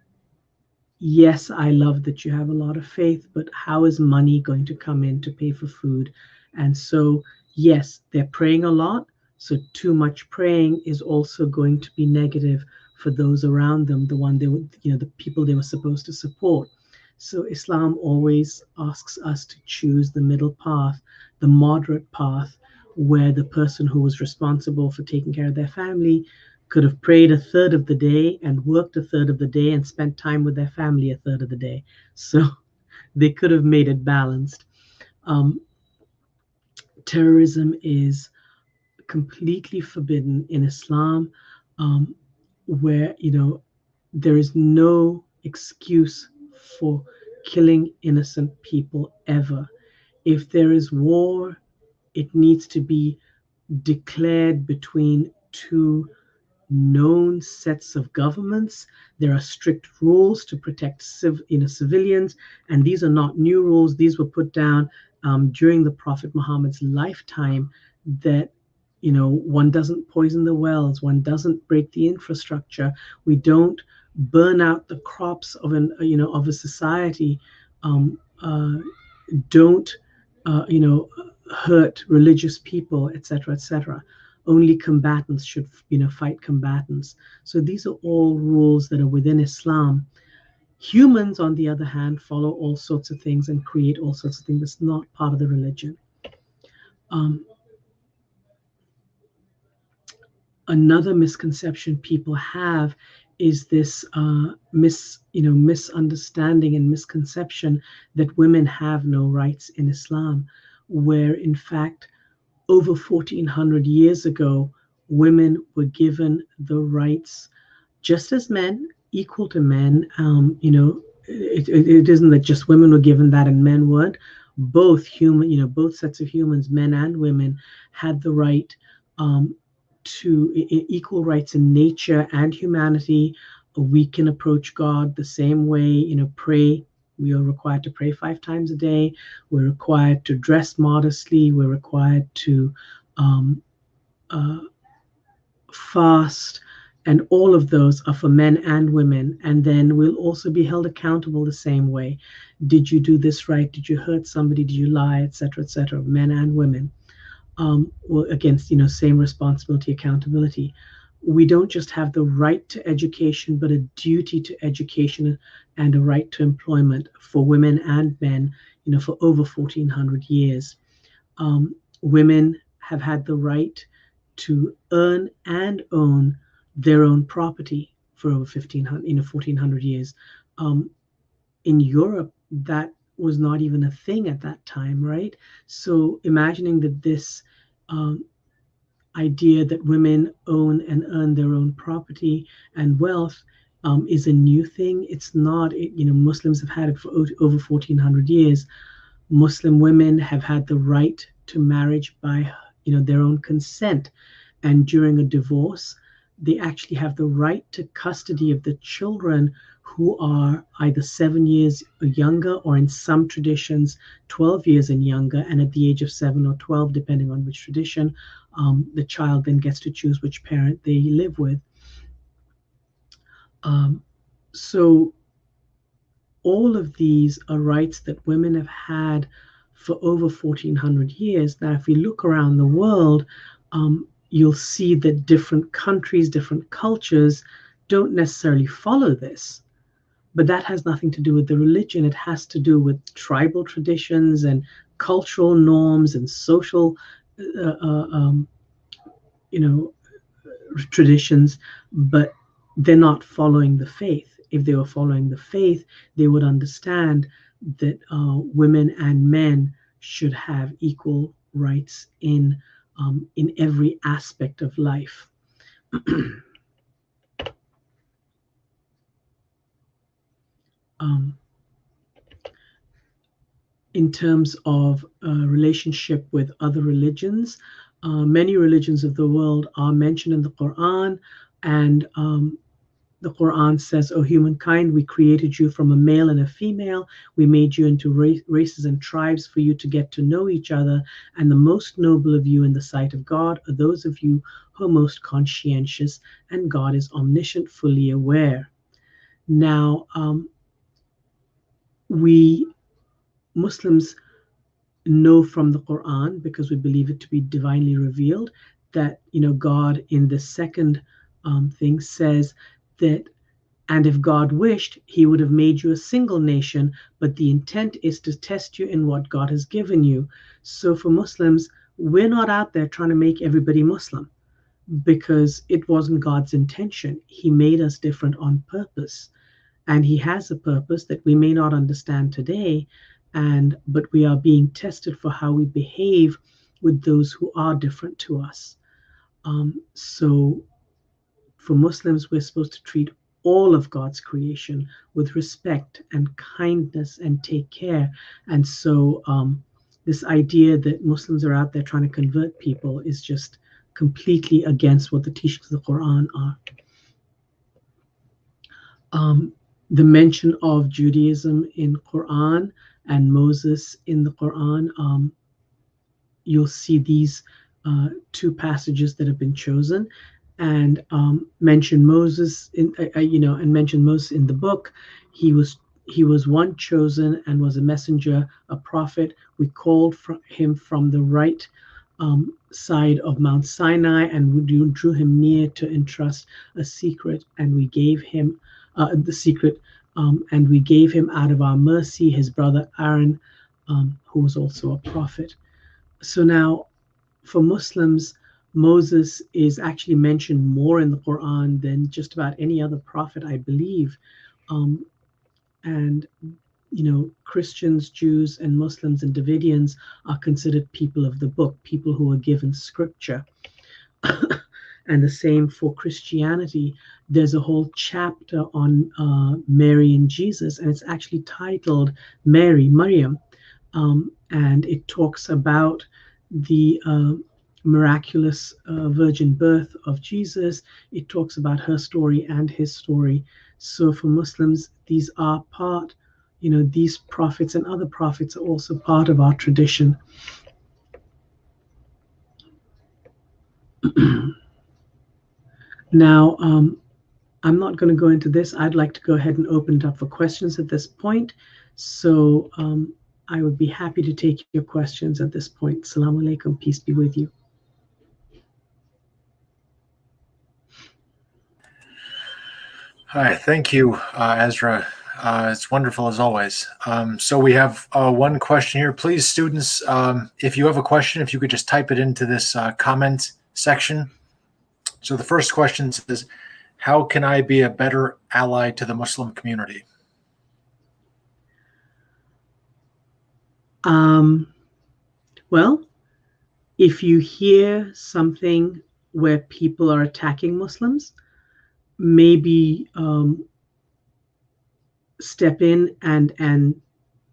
S2: yes, I love that you have a lot of faith, but how is money going to come in to pay for food? And so, yes, they're praying a lot. So too much praying is also going to be negative for those around them, the people they were supposed to support. So Islam always asks us to choose the middle path, the moderate path, where the person who was responsible for taking care of their family could have prayed a third of the day and worked a third of the day and spent time with their family a third of the day. So they could have made it balanced. Terrorism is completely forbidden in Islam, where there is no excuse for killing innocent people ever. If there is war, it needs to be declared between two known sets of governments. There are strict rules to protect civilians, and these are not new rules. These were put down during the Prophet Muhammad's lifetime, that one doesn't poison the wells, one doesn't break the infrastructure, we don't burn out the crops of a society, don't hurt religious people, etc. Only combatants should fight combatants. So these are all rules that are within Islam. Humans, on the other hand, follow all sorts of things and create all sorts of things that's not part of the religion. Another misconception people have is this misunderstanding and misconception that women have no rights in Islam, where in fact over 1400 years ago women were given the rights just as men, equal to men. It isn't that just women were given that and men weren't. Both sets of humans, men and women, had the right to equal rights in nature and humanity. We can approach God the same way, pray. We are required to pray 5 times a day. We're required to dress modestly. We're required to fast. And all of those are for men and women. And then we'll also be held accountable the same way. Did you do this right? Did you hurt somebody? Did you lie? etc., men and women. Against same responsibility, accountability. We don't just have the right to education, but a duty to education and a right to employment for women and men, for over 1400 years. Women have had the right to earn and own their own property for over 1400 years. In Europe, that was not even a thing at that time, right? So imagining that this idea that women own and earn their own property and wealth is a new thing. It's not. Muslims have had it for over 1400 years. Muslim women have had the right to marriage by their own consent, and during a divorce they actually have the right to custody of the children who are either 7 years or younger, or in some traditions 12 years and younger. And at the age of 7 or 12, depending on which tradition, the child then gets to choose which parent they live with. So all of these are rights that women have had for over 1400 years. Now, if we look around the world, you'll see that different countries, different cultures don't necessarily follow this. But that has nothing to do with the religion. It has to do with tribal traditions and cultural norms and social, traditions. But they're not following the faith. If they were following the faith, they would understand that women and men should have equal rights in every aspect of life. In terms of relationship with other religions, many religions of the world are mentioned in the Quran, and the Quran says, "O humankind, we created you from a male and a female. We made you into races and tribes for you to get to know each other. And the most noble of you in the sight of God are those of you who are most conscientious, and God is omniscient, fully aware." Now, we Muslims know from the Quran, because we believe it to be divinely revealed, that God in the second thing says that, "And if God wished, he would have made you a single nation, but the intent is to test you in what God has given you." So for Muslims, we're not out there trying to make everybody Muslim, because it wasn't God's intention. He made us different on purpose, and he has a purpose that we may not understand today, but we are being tested for how we behave with those who are different to us. So for Muslims, we're supposed to treat all of God's creation with respect and kindness and take care. And so this idea that Muslims are out there trying to convert people is just completely against what the teachings of the Quran are. The mention of Judaism in Quran and Moses in the Quran, you'll see these two passages that have been chosen, and mention Moses and mention Moses in the book. He was one chosen and was a messenger, a prophet. We called him from the right side of Mount Sinai, and we drew him near to entrust a secret, and we gave him the secret, and we gave him out of our mercy his brother Aaron, who was also a prophet. So now, for Muslims, Moses is actually mentioned more in the Quran than just about any other prophet, I believe. And Christians, Jews, and Muslims and Davidians are considered people of the book, people who are given scripture. And the same for Christianity. There's a whole chapter on Mary and Jesus, and it's actually titled Maryam, and it talks about the miraculous virgin birth of Jesus. It talks about her story and his story. So for Muslims, these are part, these prophets and other prophets are also part of our tradition. Now, I'm not going to go into this. I'd like to go ahead and open it up for questions at this point. So I would be happy to take your questions at this point. Assalamu alaikum, peace be with you.
S1: Hi, thank you, Azra. It's wonderful as always. So we have one question here. Please, students, if you have a question, if you could just type it into this comment section. So the first question says, how can I be a better ally to the Muslim community?
S2: Well, if you hear something where people are attacking Muslims, maybe step in and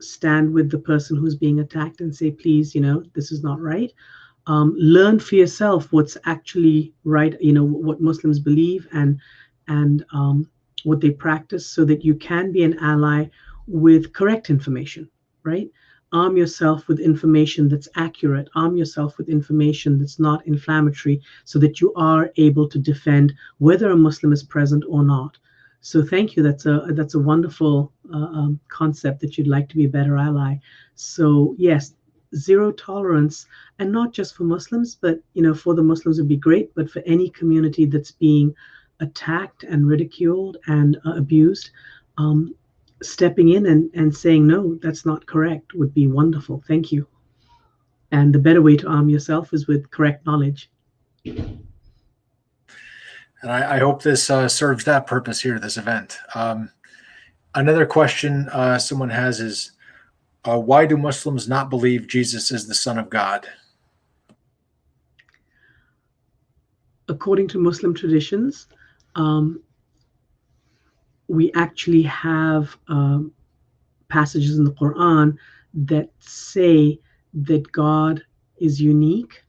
S2: stand with the person who's being attacked and say, please, this is not right. Learn for yourself what's actually right, what Muslims believe and what they practice, so that you can be an ally with correct information, right? Arm yourself with information that's accurate. Arm yourself with information that's not inflammatory, so that you are able to defend whether a Muslim is present or not. So thank you. That's a wonderful concept, that you'd like to be a better ally. So yes, zero tolerance, and not just for Muslims, but for the Muslims would be great, but for any community that's being attacked and ridiculed and abused, stepping in and saying, no, that's not correct, would be wonderful. Thank you. And the better way to arm yourself is with correct knowledge.
S1: And I hope this serves that purpose here, this event. Another question someone has is, Why do Muslims not believe Jesus is the Son of God?
S2: According to Muslim traditions, we actually have passages in the Quran that say that God is unique,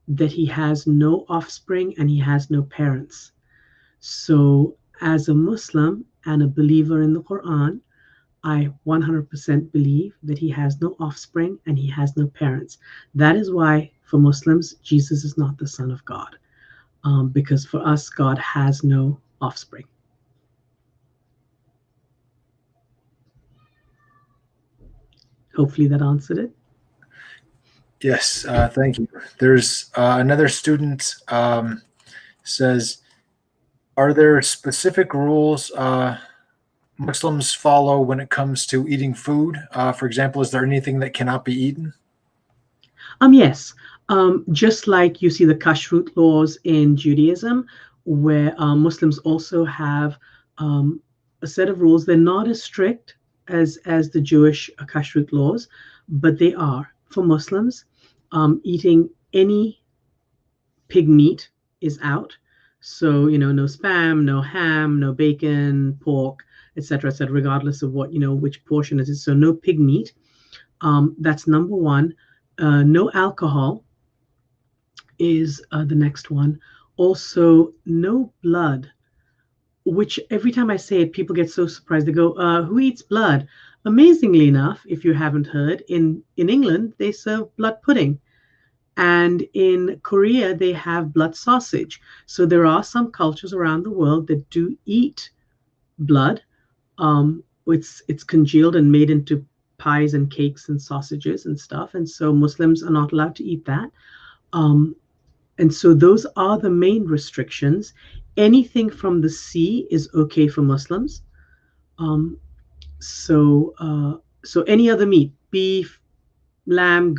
S2: that he has no offspring and he has no parents. So as a Muslim and a believer in the Quran, I 100% believe that he has no offspring and he has no parents. That is why for Muslims, Jesus is not the Son of God, because for us, God has no offspring. Hopefully that answered it.
S1: Yes, thank you. There's another student says, are there specific rules Muslims follow when it comes to eating food? For example, is there anything that cannot be eaten?
S2: Yes. Just like you see the kashrut laws in Judaism, where Muslims also have a set of rules. They're not as strict as the Jewish kashrut laws, but they are for Muslims. Eating any pig meat is out. So, no spam, no ham, no bacon, pork, etc., etc., regardless of what, which portion it is. So no pig meat. That's number one. No alcohol is the next one. Also, no blood, which every time I say it, people get so surprised. They go, who eats blood? Amazingly enough, if you haven't heard, in England, they serve blood pudding. And in Korea, they have blood sausage. So there are some cultures around the world that do eat blood. It's congealed and made into pies and cakes and sausages and stuff. And so Muslims are not allowed to eat that. And so those are the main restrictions. Anything from the sea is okay for Muslims. So any other meat, beef, lamb,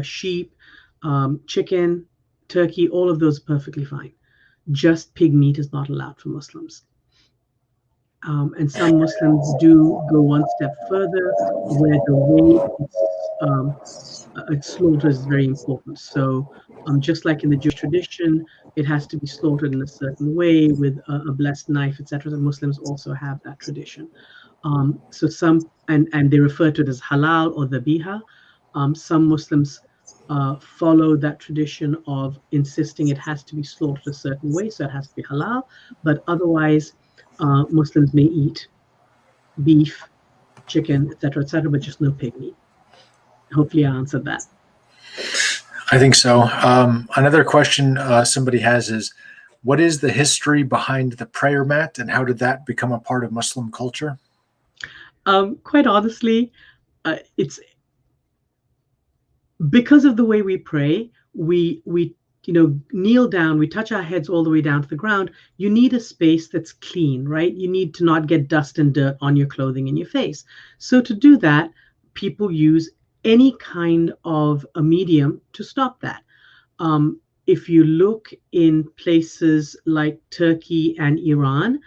S2: sheep, chicken, turkey, all of those are perfectly fine. Just pig meat is not allowed for Muslims. And some Muslims do go one step further, where the way it's slaughtered is very important. So just like in the Jewish tradition, it has to be slaughtered in a certain way with a blessed knife, etc. The Muslims also have that tradition. So some, and they refer to it as halal or dhabiha. Some Muslims follow that tradition of insisting it has to be slaughtered a certain way, so it has to be halal. But otherwise, Muslims may eat beef, chicken, etc., but just no pig meat. Hopefully, I answered that.
S1: I think so. Another question somebody has is, what is the history behind the prayer mat, and how did that become a part of Muslim culture?
S2: Quite honestly, it's because of the way we pray. We kneel down, we touch our heads all the way down to the ground. You need a space that's clean, right? You need to not get dust and dirt on your clothing and your face. So to do that, people use any kind of a medium to stop that. If you look in places like Turkey and Iran,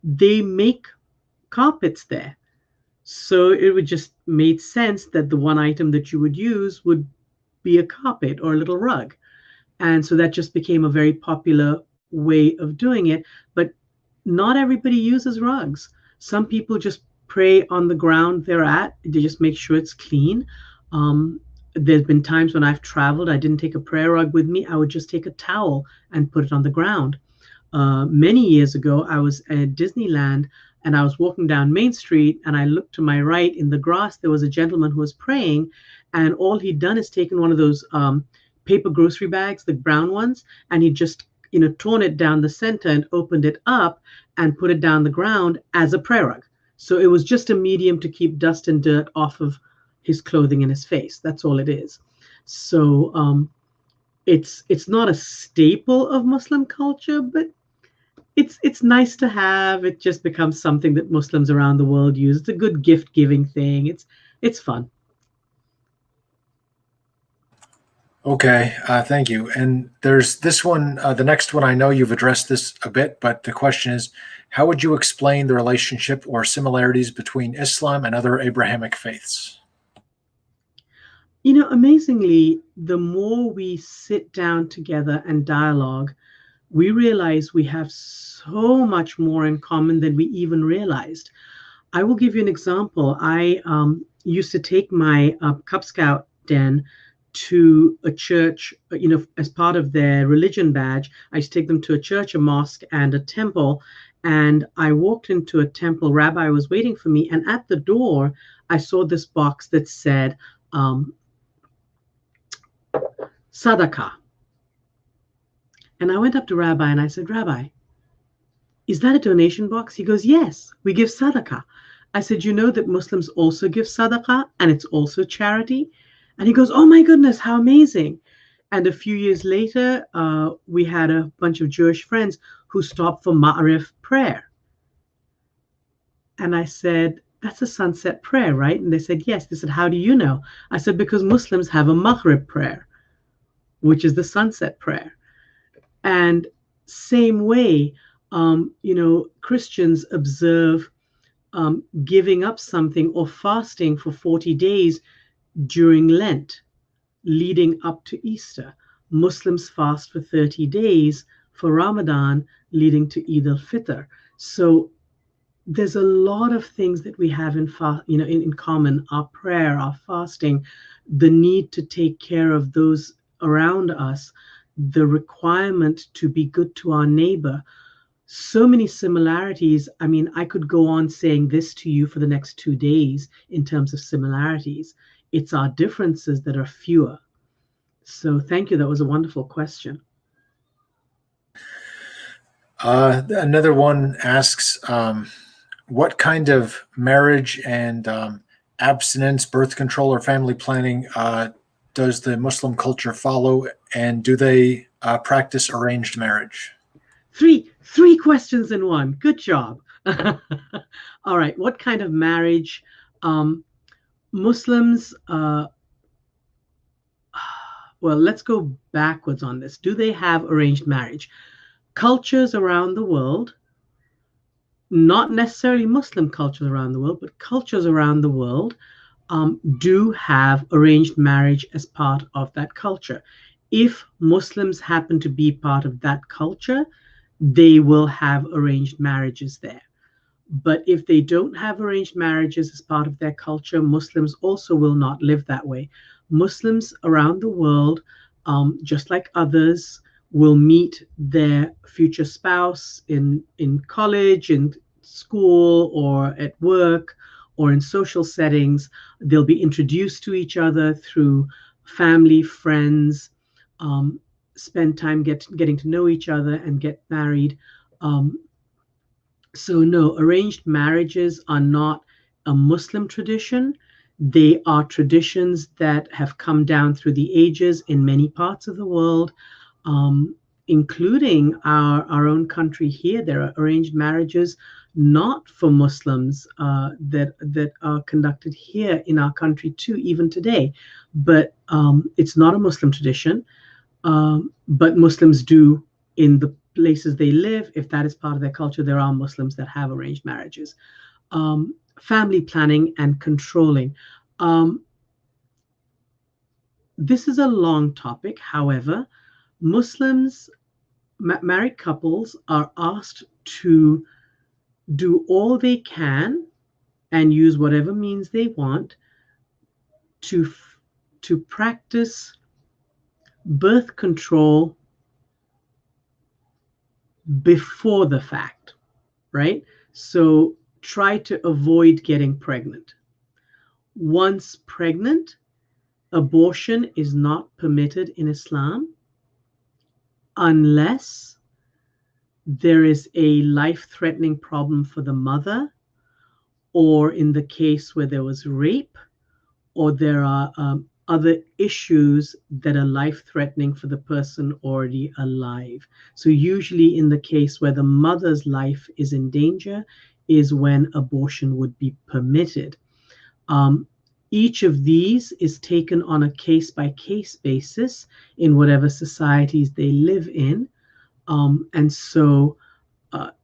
S2: they make carpets there. So it would just made sense that the one item that you would use would be a carpet or a little rug. And so that just became a very popular way of doing it. But not everybody uses rugs. Some people just pray on the ground they're at. They just make sure it's clean. There's been times when I've traveled, I didn't take a prayer rug with me. I would just take a towel and put it on the ground. Many years ago, I was at Disneyland and I was walking down Main Street and I looked to my right in the grass. There was a gentleman who was praying, and all he'd done is taken one of those paper grocery bags, the brown ones, and he just torn it down the center and opened it up and put it down the ground as a prayer rug. So it was just a medium to keep dust and dirt off of his clothing and his face. That's all it is. So it's not a staple of Muslim culture, but it's nice to have. It just becomes something that Muslims around the world use. It's a good gift giving thing. It's fun.
S1: Okay, thank you. And there's this one, the next one, I know you've addressed this a bit, but the question is, how would you explain the relationship or similarities between Islam and other Abrahamic faiths?
S2: Amazingly, the more we sit down together and dialogue, we realize we have so much more in common than we even realized. I will give you an example. I used to take my Cub Scout den to a church, as part of their religion badge. I used to take them to a church, a mosque, and a temple. And I walked into a temple, rabbi was waiting for me, and at the door, I saw this box that said, Sadaqah. And I went up to Rabbi and I said, Rabbi, is that a donation box? He goes, yes, we give Sadaqah. I said, you know that Muslims also give Sadaqah and it's also charity? And he goes, oh my goodness, how amazing. And a few years later, we had a bunch of Jewish friends who stopped for Ma'rif prayer. And I said, that's a sunset prayer, right? And they said, yes. They said, how do you know? I said, because Muslims have a Maghrib prayer, which is the sunset prayer. And same way, Christians observe giving up something or fasting for 40 days during Lent, leading up to Easter. Muslims fast for 30 days for Ramadan, leading to Eid al-Fitr. So there's a lot of things that we have in common: our prayer, our fasting, the need to take care of those around us, the requirement to be good to our neighbor. So many similarities. I mean, I could go on saying this to you for the next 2 days in terms of similarities. It's our differences that are fewer. So thank you. That was a wonderful question.
S1: Another one asks, what kind of marriage and abstinence, birth control, or family planning does the Muslim culture follow, and do they practice arranged marriage?
S2: Three questions in one. Good job. All right. What kind of marriage? Muslims, well, let's go backwards on this. Do they have arranged marriage? Cultures around the world, not necessarily Muslim cultures around the world, but cultures around the world do have arranged marriage as part of that culture. If Muslims happen to be part of that culture, they will have arranged marriages there. But if they don't have arranged marriages as part of their culture, Muslims also will not live that way. Muslims around the world, just like others, will meet their future spouse in college, in school, or at work, or in social settings. They'll be introduced to each other through family, friends, spend time getting to know each other and get married. So no, arranged marriages are not a Muslim tradition. They are traditions that have come down through the ages in many parts of the world, including our own country here. There are arranged marriages not for Muslims that are conducted here in our country too, even today. But it's not a Muslim tradition. But Muslims do in the places they live. If that is part of their culture, there are Muslims that have arranged marriages. Family planning and controlling. This is a long topic. However, Muslims, married couples are asked to do all they can and use whatever means they want to practice birth control before the fact, right? So try to avoid getting pregnant. Once pregnant, abortion is not permitted in Islam unless there is a life-threatening problem for the mother, or in the case where there was rape, or there are other issues that are life-threatening for the person already alive. So usually in the case where the mother's life is in danger is when abortion would be permitted. Each of these is taken on a case-by-case basis in whatever societies they live in. And so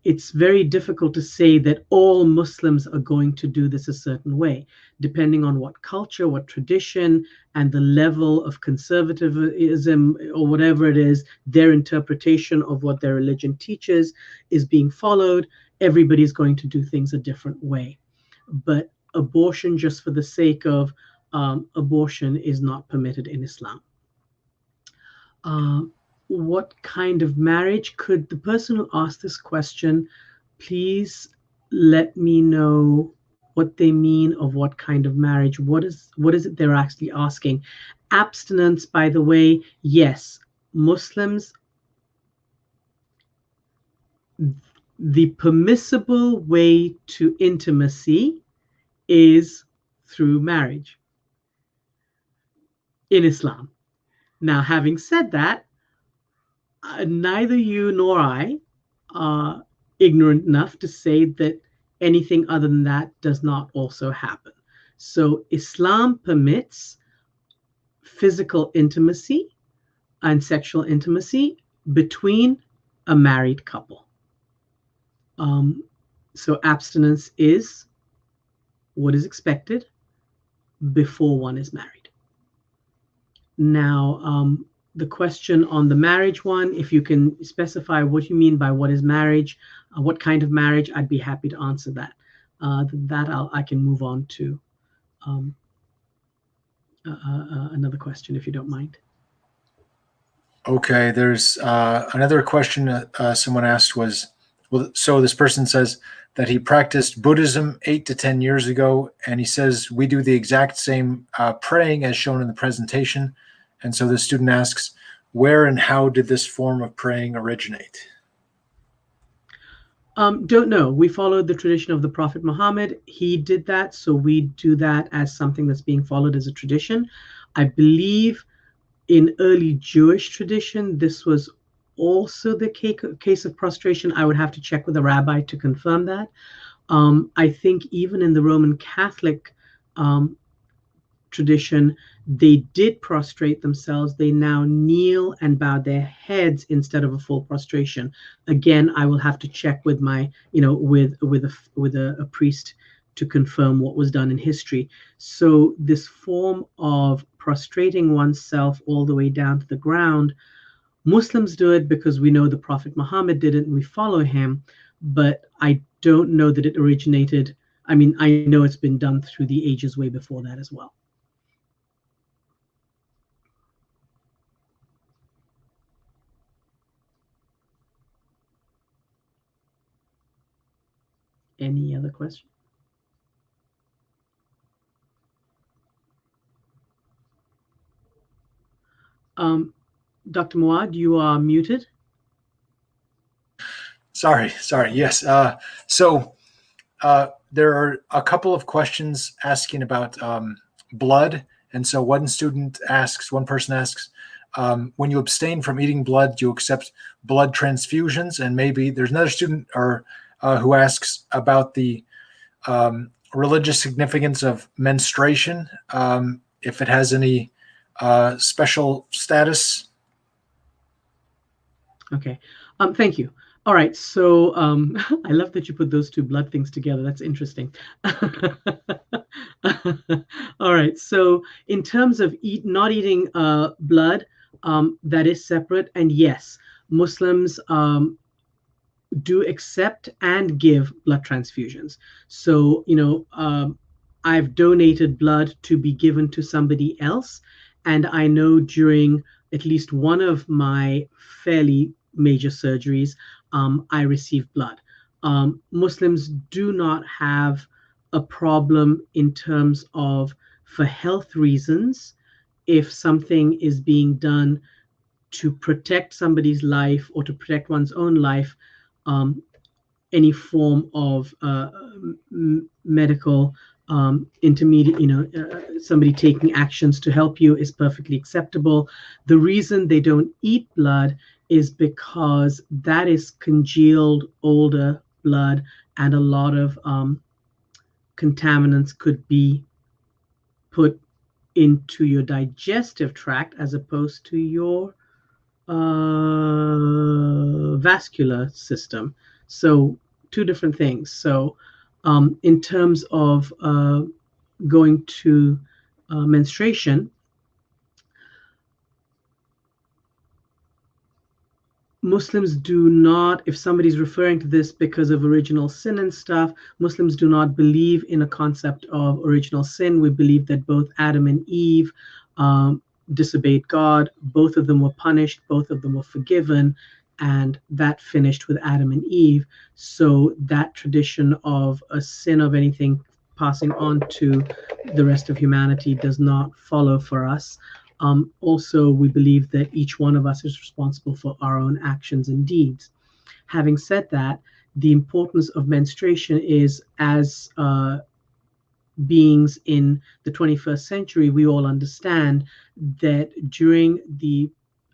S2: it's very difficult to say that all Muslims are going to do this a certain way, depending on what culture, what tradition, and the level of conservatism or whatever it is, their interpretation of what their religion teaches is being followed. Everybody's going to do things a different way. But abortion, just for the sake of abortion, is not permitted in Islam. What kind of marriage? Could the person who asked this question please let me know what they mean of what kind of marriage? What is it they're actually asking? Abstinence, by the way, yes, Muslims, the permissible way to intimacy is through marriage in Islam. Now, having said that, neither you nor I are ignorant enough to say that anything other than that does not also happen. So Islam permits physical intimacy and sexual intimacy between a married couple. So abstinence is what is expected before one is married. Now, the question on the marriage one, if you can specify what you mean by what is marriage, what kind of marriage, I'd be happy to answer that. I can move on to another question, if you don't mind.
S1: Okay, there's another question someone asked was, well, so this person says that he practiced Buddhism 8 to 10 years ago, and he says we do the exact same praying as shown in the presentation. And so the student asks, where and how did this form of praying originate?
S2: Don't know. We followed the tradition of the Prophet Muhammad. He did that, so we do that as something that's being followed as a tradition. I believe in early Jewish tradition, this was also the case of prostration. I would have to check with a rabbi to confirm that. I think even in the Roman Catholic tradition, they did prostrate themselves. They now kneel and bow their heads instead of a full prostration. Again, I will have to check with my, with a priest to confirm what was done in history. So this form of prostrating oneself all the way down to the ground, Muslims do it because we know the Prophet Muhammad did it and we follow him, but I don't know that it originated. I mean, I know it's been done through the ages way before that as well. Any other question? Dr. Muad, you are muted.
S1: Sorry. Yes. So there are a couple of questions asking about blood. And so one person asks, when you abstain from eating blood, do you accept blood transfusions? And maybe there's another student who asks about the religious significance of menstruation, if it has any special status.
S2: Okay. Thank you. All right. So I love that you put those two blood things together. That's interesting. All right. So in terms of not eating blood, that is separate. And yes, Muslims do accept and give blood transfusions. So, I've donated blood to be given to somebody else. And I know during at least one of my fairly major surgeries, I received blood. Muslims do not have a problem in terms of, for health reasons, if something is being done to protect somebody's life or to protect one's own life, any form of medical intermediate, somebody taking actions to help you is perfectly acceptable. The reason they don't eat blood is because that is congealed, older blood, and a lot of contaminants could be put into your digestive tract as opposed to your vascular system. So two different things. So in terms of going to menstruation, Muslims do not, if somebody's referring to this because of original sin and stuff, Muslims do not believe in a concept of original sin. We believe that both Adam and Eve disobeyed God. Both of them were punished. Both of them were forgiven. And that finished with Adam and Eve. So that tradition of a sin of anything passing on to the rest of humanity does not follow for us. Also, we believe that each one of us is responsible for our own actions and deeds. Having said that, the importance of menstruation is, as beings in the 21st century, we all understand that during the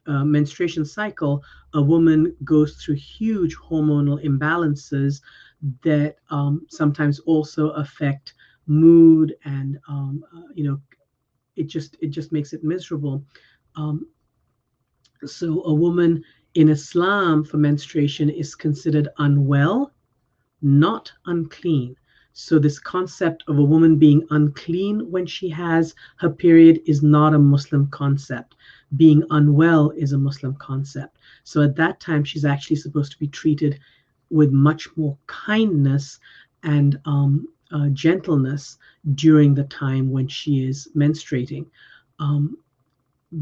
S2: menstruation cycle, a woman goes through huge hormonal imbalances that sometimes also affect mood and it just makes it miserable. So a woman in Islam for menstruation is considered unwell, not unclean. So this concept of a woman being unclean when she has her period is not a Muslim concept. Being unwell is a Muslim concept. So at that time, she's actually supposed to be treated with much more kindness and gentleness during the time when she is menstruating,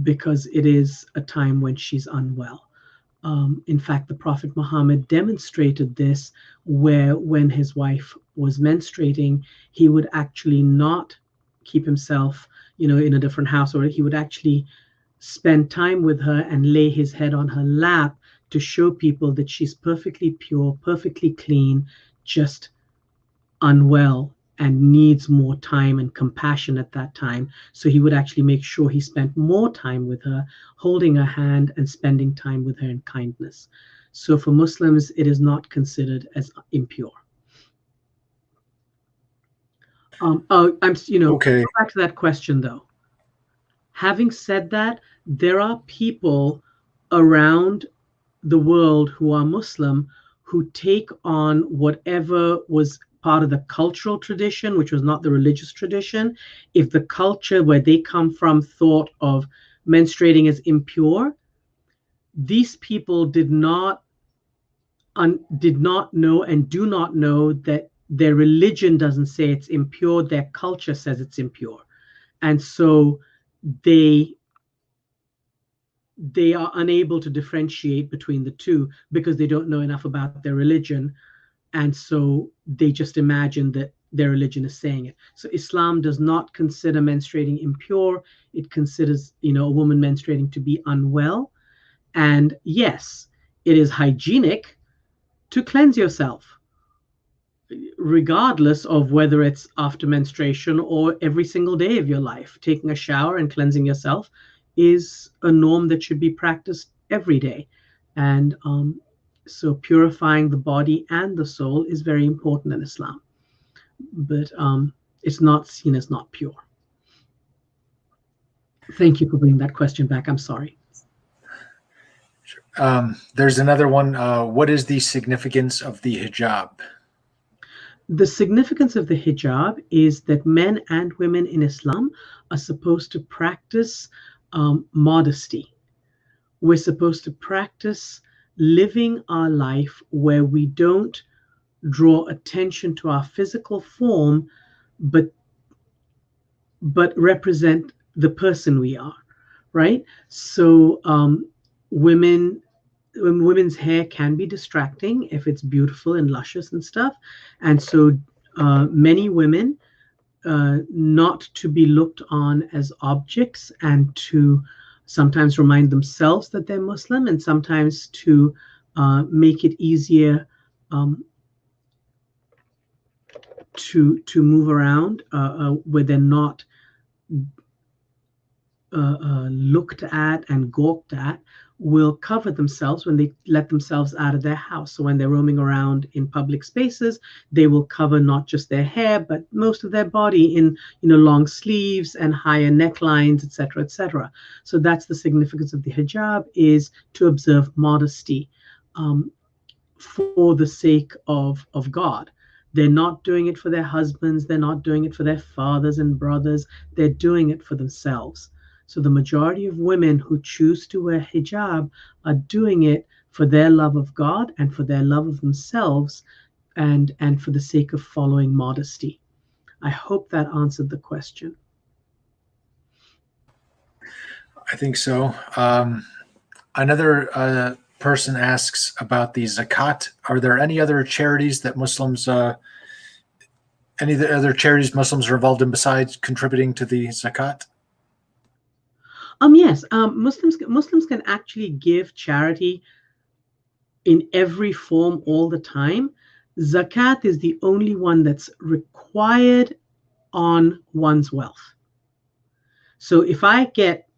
S2: because it is a time when she's unwell. In fact, the Prophet Muhammad demonstrated this, where when his wife was menstruating, he would actually not keep himself, in a different house, or he would actually spend time with her and lay his head on her lap to show people that she's perfectly pure, perfectly clean, just unwell and needs more time and compassion at that time. So he would actually make sure he spent more time with her, holding her hand and spending time with her in kindness. So for Muslims, it is not considered as impure.
S1: Okay.
S2: Go back to that question though. Having said that, there are people around the world who are Muslim who take on whatever was part of the cultural tradition, which was not the religious tradition. If the culture where they come from thought of menstruating as impure, these people did not know and do not know that their religion doesn't say it's impure, their culture says it's impure. And so they are unable to differentiate between the two because they don't know enough about their religion. And so they just imagine that their religion is saying it. So Islam does not consider menstruating impure. It considers, a woman menstruating to be unwell. And yes, it is hygienic to cleanse yourself, regardless of whether it's after menstruation or every single day of your life. Taking a shower and cleansing yourself is a norm that should be practiced every day. And so purifying the body and the soul is very important in Islam, but it's not seen as not pure. Thank you for bringing that question back. I'm sorry.
S1: There's another one. What is the significance of the hijab?
S2: The significance of the hijab is that men and women in Islam are supposed to practice modesty. We're supposed to practice living our life where we don't draw attention to our physical form, but represent the person we are, right? So women's hair can be distracting if it's beautiful and luscious and stuff. And so many women, not to be looked on as objects, and to sometimes remind themselves that they're Muslim, and sometimes to make it easier to move around where they're not looked at and gawked at will cover themselves when they let themselves out of their house. So when they're roaming around in public spaces, they will cover not just their hair, but most of their body in, long sleeves and higher necklines, etc., etc. So that's the significance of the hijab, is to observe modesty for the sake of God. They're not doing it for their husbands. They're not doing it for their fathers and brothers. They're doing it for themselves. So the majority of women who choose to wear hijab are doing it for their love of God and for their love of themselves, and for the sake of following modesty. I hope that answered the question.
S1: I think so. Another person asks about the zakat. Are there any other charities that Muslims, any of the other charities Muslims are involved in besides contributing to the zakat?
S2: Yes, Muslims can actually give charity in every form all the time. Zakat is the only one that's required on one's wealth. So if I get,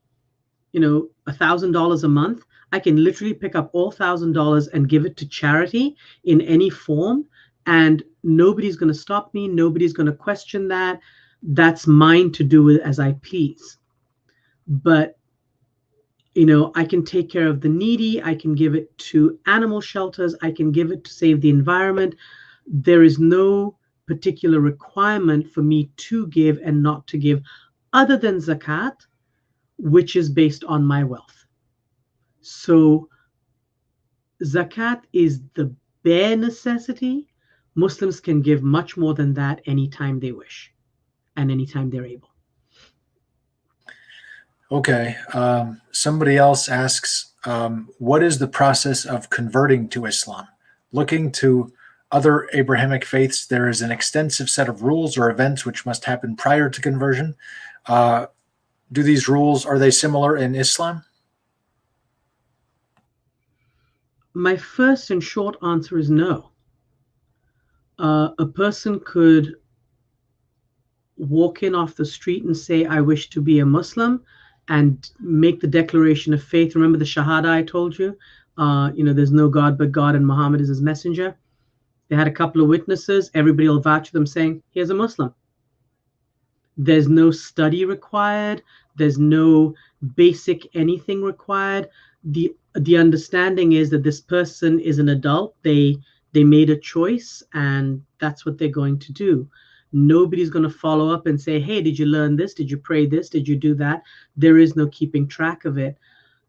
S2: $1,000 a month, I can literally pick up all $1,000 and give it to charity in any form, and nobody's going to stop me. Nobody's going to question that. That's mine to do with as I please. But I can take care of the needy. I can give it to animal shelters. I can give it to save the environment. There is no particular requirement for me to give and not to give, other than zakat, which is based on my wealth. So zakat is the bare necessity. Muslims can give much more than that anytime they wish and anytime they're able.
S1: Okay. Somebody else asks, what is the process of converting to Islam? Looking to other Abrahamic faiths, there is an extensive set of rules or events which must happen prior to conversion. Do these rules, are they similar in Islam?
S2: My first and short answer is no. A person could walk in off the street and say, I wish to be a Muslim, and make the declaration of faith. Remember the Shahada I told you? There's no God but God and Muhammad is his messenger. They had a couple of witnesses. Everybody will vouch for them saying, here's a Muslim. There's no study required. There's no basic anything required. The understanding is that this person is an adult. They made a choice, and that's what they're going to do. Nobody's going to follow up and say, hey, did you learn this? Did you pray this? Did you do that? There is no keeping track of it.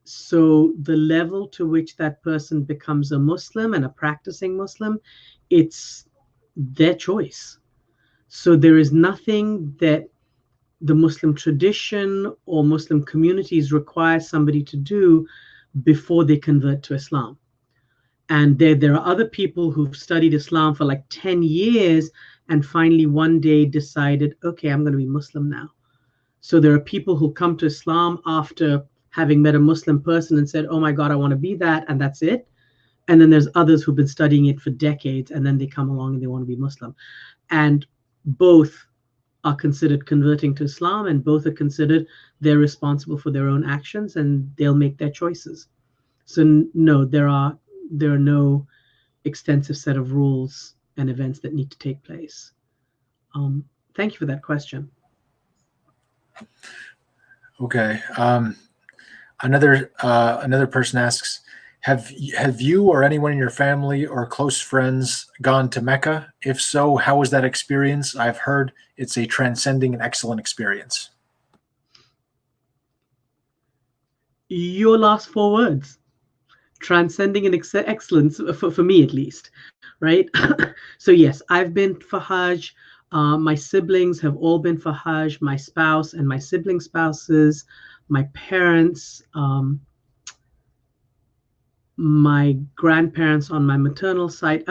S2: So the level to which that person becomes a Muslim and a practicing Muslim, it's their choice. So there is nothing that the Muslim tradition or Muslim communities require somebody to do before they convert to Islam. And there are other people who've studied Islam for like 10 years and finally one day decided, okay, I'm going to be Muslim now. So there are people who come to Islam after having met a Muslim person and said, oh my God, I want to be that, and that's it. And then there's others who've been studying it for decades, and then they come along and they want to be Muslim. And both are considered converting to Islam, and both are considered they're responsible for their own actions and they'll make their choices. So no, there are no extensive set of rules and events that need to take place. Thank you for that question.
S1: Okay. Another person asks, have you or anyone in your family or close friends gone to Mecca? If so, how was that experience? I've heard it's a transcending and excellent experience.
S2: Your last four words. Transcending and excellence, for me at least, right? So yes, I've been for Hajj. My siblings have all been for Hajj. My spouse and my sibling spouses, my parents, my grandparents on my maternal side.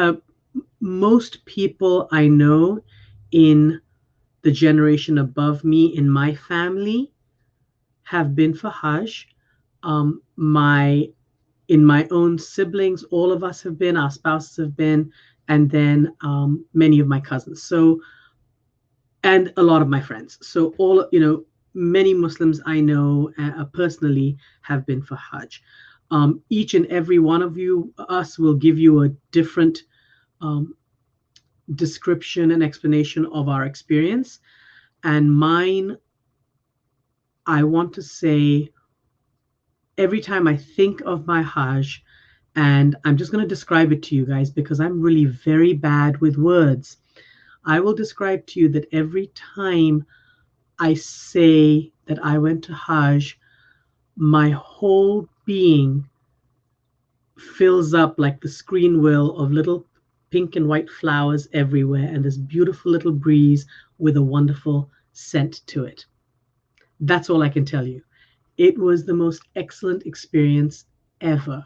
S2: Most people I know in the generation above me in my family have been for Hajj. In my own siblings, all of us have been, our spouses have been, and then many of my cousins. So, and a lot of my friends. So all, many Muslims I know personally have been for Hajj. Each and every one of us will give you a different description and explanation of our experience. And mine, I want to say, every time I think of my Hajj, and I'm just going to describe it to you guys because I'm really very bad with words. I will describe to you that every time I say that I went to Hajj, my whole being fills up like the screen will of little pink and white flowers everywhere and this beautiful little breeze with a wonderful scent to it. That's all I can tell you. It was the most excellent experience ever.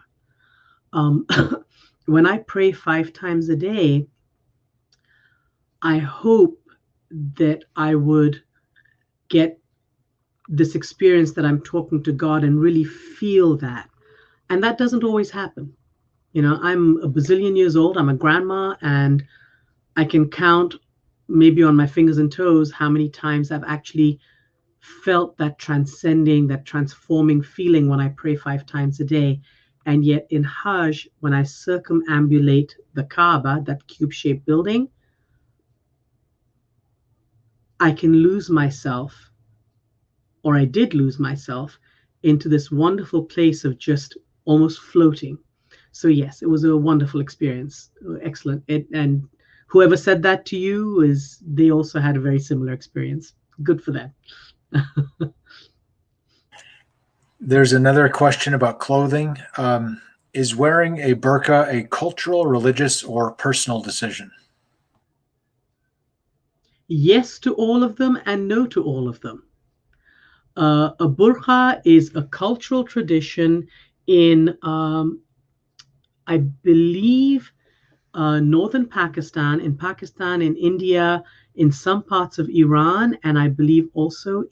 S2: When I pray 5 times a day, I hope that I would get this experience that I'm talking to God and really feel that. And that doesn't always happen. You know, I'm a bazillion years old, I'm a grandma, and I can count maybe on my fingers and toes how many times I've actually felt that transcending, that transforming feeling when I pray 5 times a day. And yet in Hajj, when I circumambulate the Kaaba, that cube-shaped building, I can lose myself, or I did lose myself, into this wonderful place of just almost floating. So yes, it was a wonderful experience. Excellent. And whoever said that to you, they also had a very similar experience. Good for them.
S1: There's another question about clothing. Is wearing a burqa a cultural, religious, or personal decision?
S2: Yes to all of them and no to all of them. A burqa is a cultural tradition in, I believe, northern Pakistan, in India, in some parts of Iran, and I believe also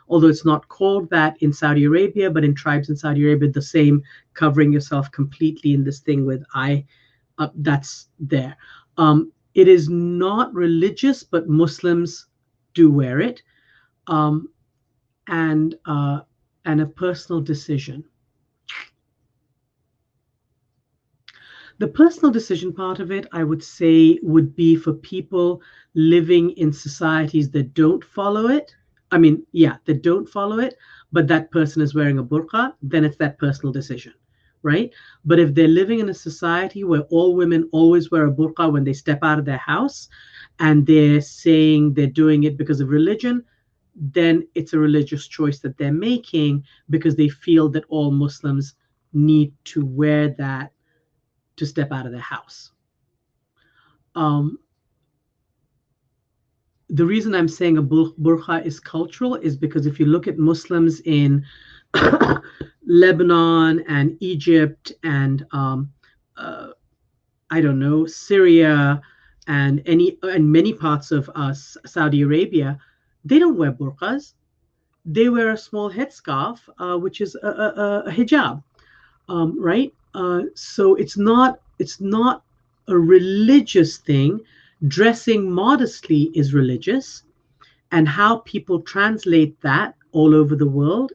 S2: although it's not called that in Saudi Arabia, but in tribes in Saudi Arabia, the same, covering yourself completely in this thing with that's there. It is not religious, but Muslims do wear it, and a personal decision. The personal decision part of it, I would say, would be for people living in societies that don't follow it. That don't follow it, but that person is wearing a burqa, then it's that personal decision, right? But if they're living in a society where all women always wear a burqa when they step out of their house, and they're saying they're doing it because of religion, then it's a religious choice that they're making because they feel that all Muslims need to wear that to step out of their house. The reason I'm saying a burqa is cultural is because if you look at Muslims in Lebanon and Egypt and Syria and many parts of Saudi Arabia, they don't wear burqas. They wear a small headscarf, which is a hijab, right? So it's not a religious thing. Dressing modestly is religious, and how people translate that all over the world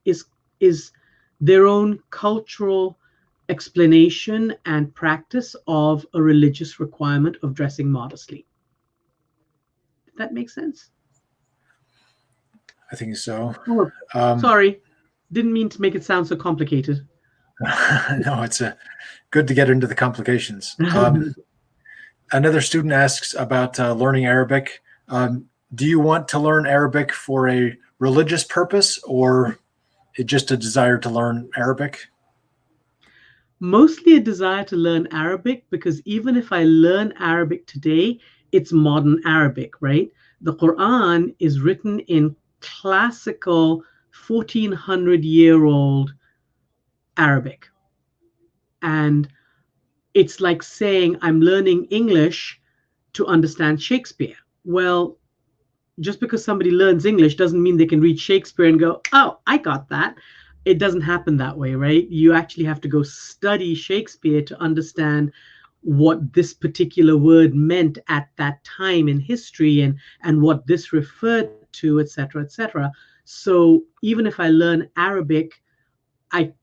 S2: is their own cultural explanation and practice of a religious requirement of dressing modestly. Does that make sense?
S1: I think so.
S2: Sorry, didn't mean to make it sound so complicated.
S1: No, it's good to get into the complications. Another student asks about learning Arabic. Do you want to learn Arabic for a religious purpose, or just a desire to learn Arabic?
S2: Mostly a desire to learn Arabic, because even if I learn Arabic today, it's modern Arabic, right? The Qur'an is written in classical 1400-year-old Arabic. And it's like saying I'm learning English to understand Shakespeare. Well, just because somebody learns English doesn't mean they can read Shakespeare and go, oh, I got that. It doesn't happen that way, right? You actually have to go study Shakespeare to understand what this particular word meant at that time in history and what this referred to, et cetera, et cetera. So even if I learn Arabic, I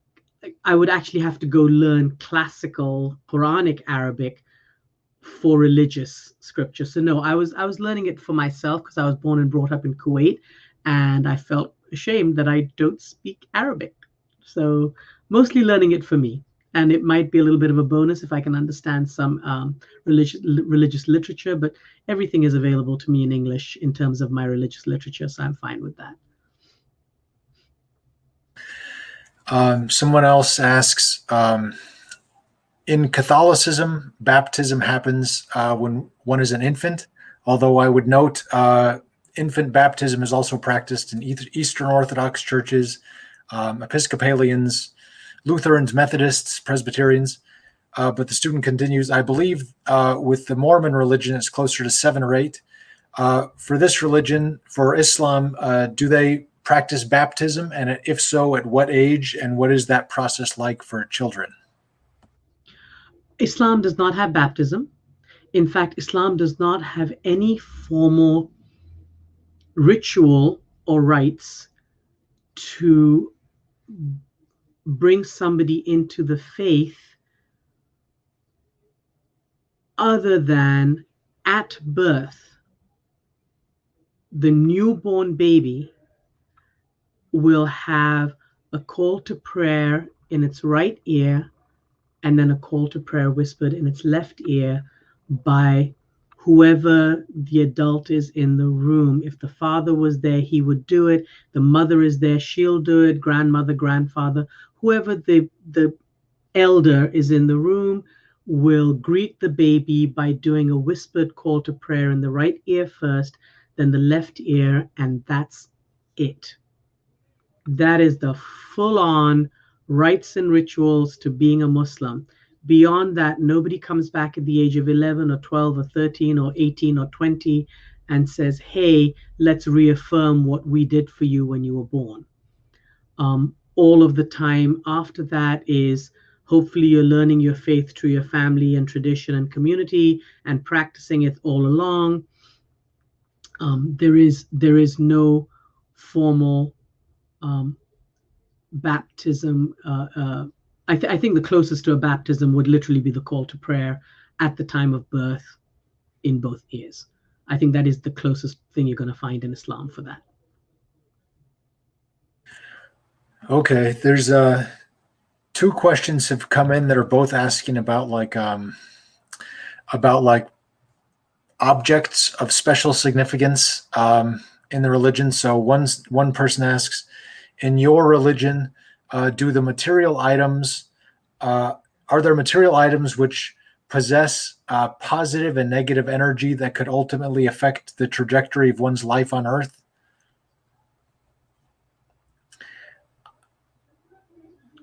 S2: I would actually have to go learn classical Quranic Arabic for religious scripture. So no, I was learning it for myself because I was born and brought up in Kuwait, and I felt ashamed that I don't speak Arabic. So mostly learning it for me, and it might be a little bit of a bonus if I can understand some religious literature. But everything is available to me in English in terms of my religious literature, so I'm fine with that.
S1: Someone else asks, in Catholicism, baptism happens when one is an infant, although I would note infant baptism is also practiced in Eastern Orthodox churches, Episcopalians, Lutherans, Methodists, Presbyterians. But the student continues, I believe with the Mormon religion, it's closer to 7 or 8. For this religion, for Islam, do they practice baptism? And if so, at what age? And what is that process like for children?
S2: Islam does not have baptism. In fact, Islam does not have any formal ritual or rites to bring somebody into the faith other than at birth, the newborn baby will have a call to prayer in its right ear and then a call to prayer whispered in its left ear by whoever the adult is in the room. If the father was there, he would do it. The mother is there, she'll do it. Grandmother, grandfather, whoever the elder is in the room will greet the baby by doing a whispered call to prayer in the right ear first, then the left ear, and that's it. That is the full-on rites and rituals to being a Muslim. Beyond that, nobody comes back at the age of 11 or 12 or 13 or 18 or 20 and says, hey, let's reaffirm what we did for you when you were born. All of the time after that is hopefully you're learning your faith through your family and tradition and community and practicing it all along. There is no formal baptism. I think the closest to a baptism would literally be the call to prayer at the time of birth in both ears. I think that is the closest thing you're going to find in Islam for that.
S1: Okay, there's 2 questions have come in that are both asking about like objects of special significance in the religion. So one person asks, in your religion, do the material items are there material items which possess positive and negative energy that could ultimately affect the trajectory of one's life on Earth?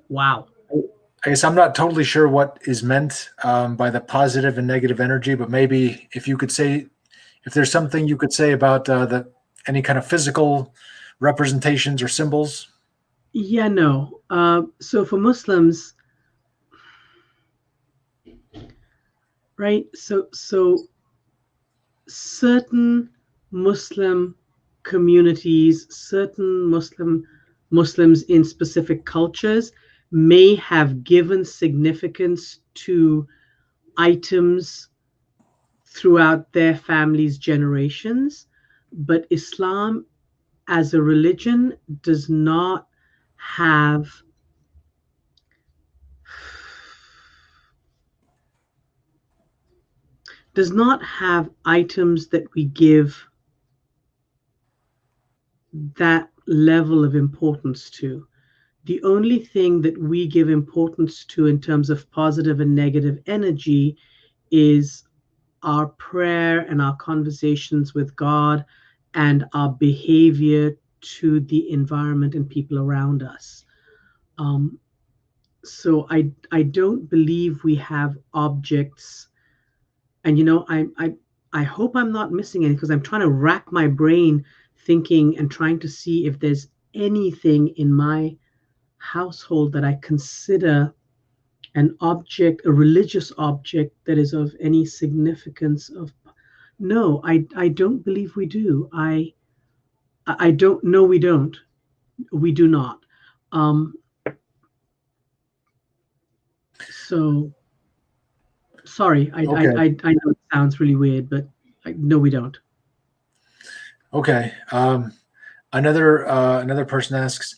S2: Wow.
S1: I guess I'm not totally sure what is meant by the positive and negative energy, but maybe if you could say, if there's something you could say about any kind of physical representations or symbols.
S2: Yeah, no. So for Muslims, right? So certain Muslim communities, certain Muslims in specific cultures may have given significance to items throughout their families' generations, but Islam as a religion does not have items that we give that level of importance to. The only thing that we give importance to in terms of positive and negative energy is our prayer and our conversations with God and our behavior to the environment and people around us. So I don't believe we have objects, and I hope I'm not missing any, because I'm trying to rack my brain thinking and trying to see if there's anything in my household that I consider an object, a religious object that is of any significance. No, I don't believe we do. I don't know, we don't. we do not. So sorry,
S1: Okay.
S2: I know it sounds really weird, but no, we don't.
S1: Okay. Another person asks,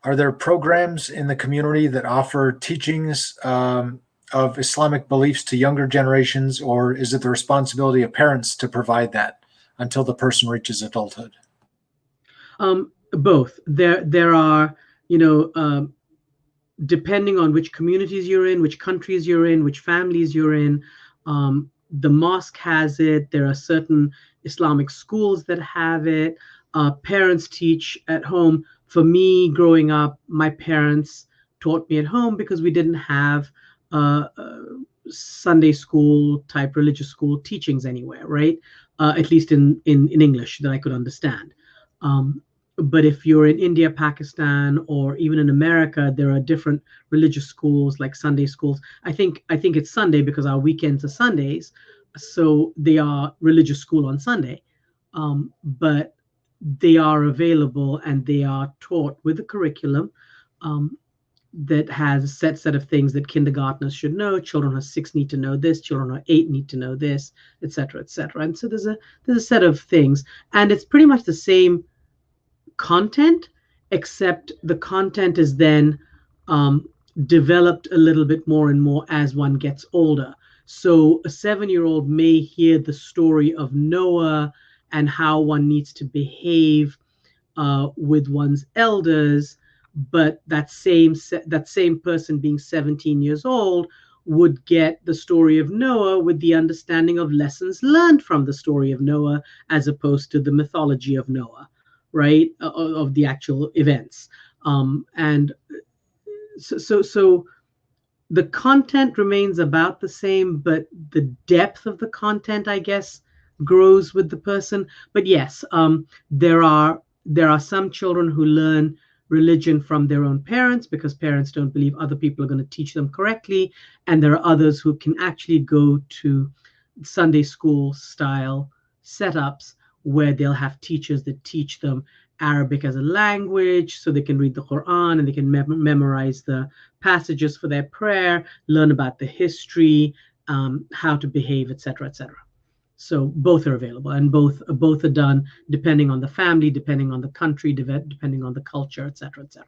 S1: are there programs in the community that offer teachings of Islamic beliefs to younger generations, or is it the responsibility of parents to provide that until the person reaches adulthood?
S2: Both. There are, depending on which communities you're in, which countries you're in, which families you're in, the mosque has it. There are certain Islamic schools that have it. Parents teach at home. For me, growing up, my parents taught me at home because we didn't have Sunday school type religious school teachings anywhere, right? At least in English that I could understand. But if you're in India, Pakistan, or even in America, there are different religious schools like Sunday schools. I think it's Sunday because our weekends are Sundays, so they are religious school on Sunday. But they are available and they are taught with a curriculum that has a set of things that kindergartners should know. Children who are 6 need to know this. Children who are 8 need to know this, etc., etc. And so there's a set of things, and it's pretty much the same content, except the content is then developed a little bit more and more as one gets older. So a 7-year-old may hear the story of Noah and how one needs to behave with one's elders, but that same person being 17 years old would get the story of Noah with the understanding of lessons learned from the story of Noah as opposed to the mythology of Noah, right, of the actual events. And so the content remains about the same, but the depth of the content, I guess, grows with the person. But yes, there are some children who learn religion from their own parents because parents don't believe other people are going to teach them correctly, and there are others who can actually go to Sunday school style setups where they'll have teachers that teach them Arabic as a language so they can read the Quran and they can memorize the passages for their prayer, learn about the history, how to behave, etc., etc. So both are available, and both are done depending on the family, depending on the country, depending on the culture, etc., etc.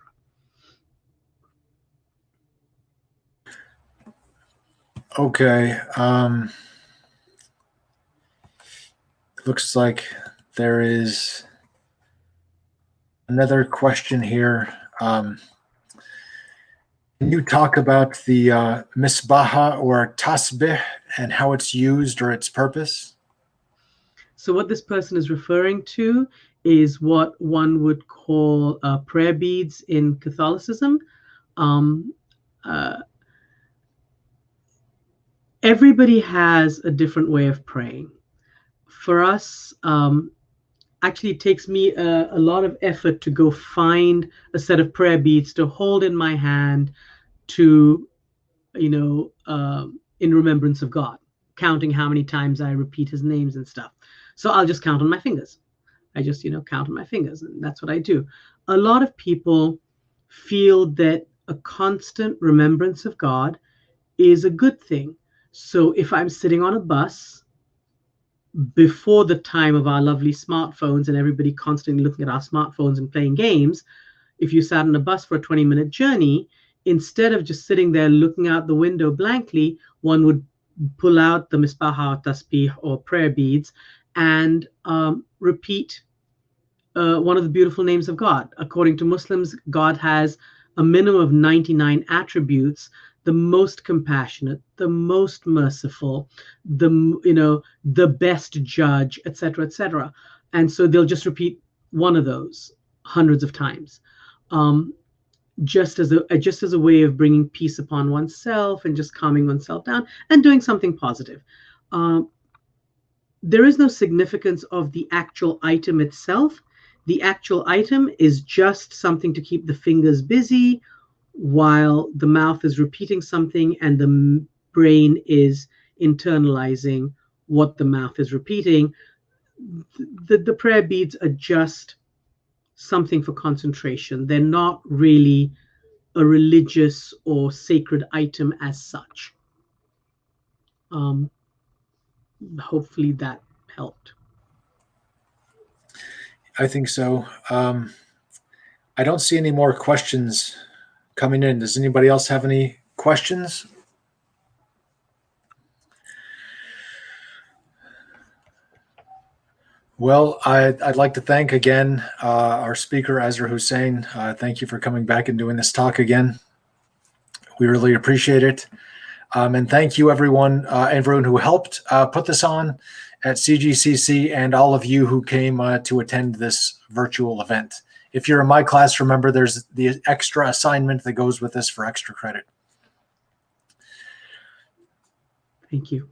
S1: Okay. Looks like there is another question here. Can you talk about the misbaha or tasbih and how it's used or its purpose?
S2: So what this person is referring to is what one would call prayer beads in Catholicism. Everybody has a different way of praying. For us, actually it takes me a lot of effort to go find a set of prayer beads to hold in my hand to, in remembrance of God, counting how many times I repeat his names and stuff. So I'll just count on my fingers. I just, count on my fingers, and that's what I do. A lot of people feel that a constant remembrance of God is a good thing. So if I'm sitting on a bus before the time of our lovely smartphones and everybody constantly looking at our smartphones and playing games, if you sat on a bus for a 20-minute journey, instead of just sitting there looking out the window blankly, one would pull out the misbaha, tasbih, or prayer beads and repeat one of the beautiful names of God. According to Muslims, God has a minimum of 99 attributes: the most compassionate, the most merciful, the best judge, etc., etc. And so they'll just repeat one of those hundreds of times, just as a way of bringing peace upon oneself and just calming oneself down and doing something positive. There is no significance of the actual item itself. The actual item is just something to keep the fingers busy while the mouth is repeating something and the brain is internalizing what the mouth is repeating. The prayer beads are just something for concentration. They're not really a religious or sacred item as such. Hopefully that helped.
S1: I think so. I don't see any more questions coming in. Does anybody else have any questions? Well, I'd like to thank again our speaker, Azra Hussain. Thank you for coming back and doing this talk again. We really appreciate it. And thank you, everyone who helped put this on at CGCC, and all of you who came to attend this virtual event. If you're in my class, remember there's the extra assignment that goes with this for extra credit.
S2: Thank you.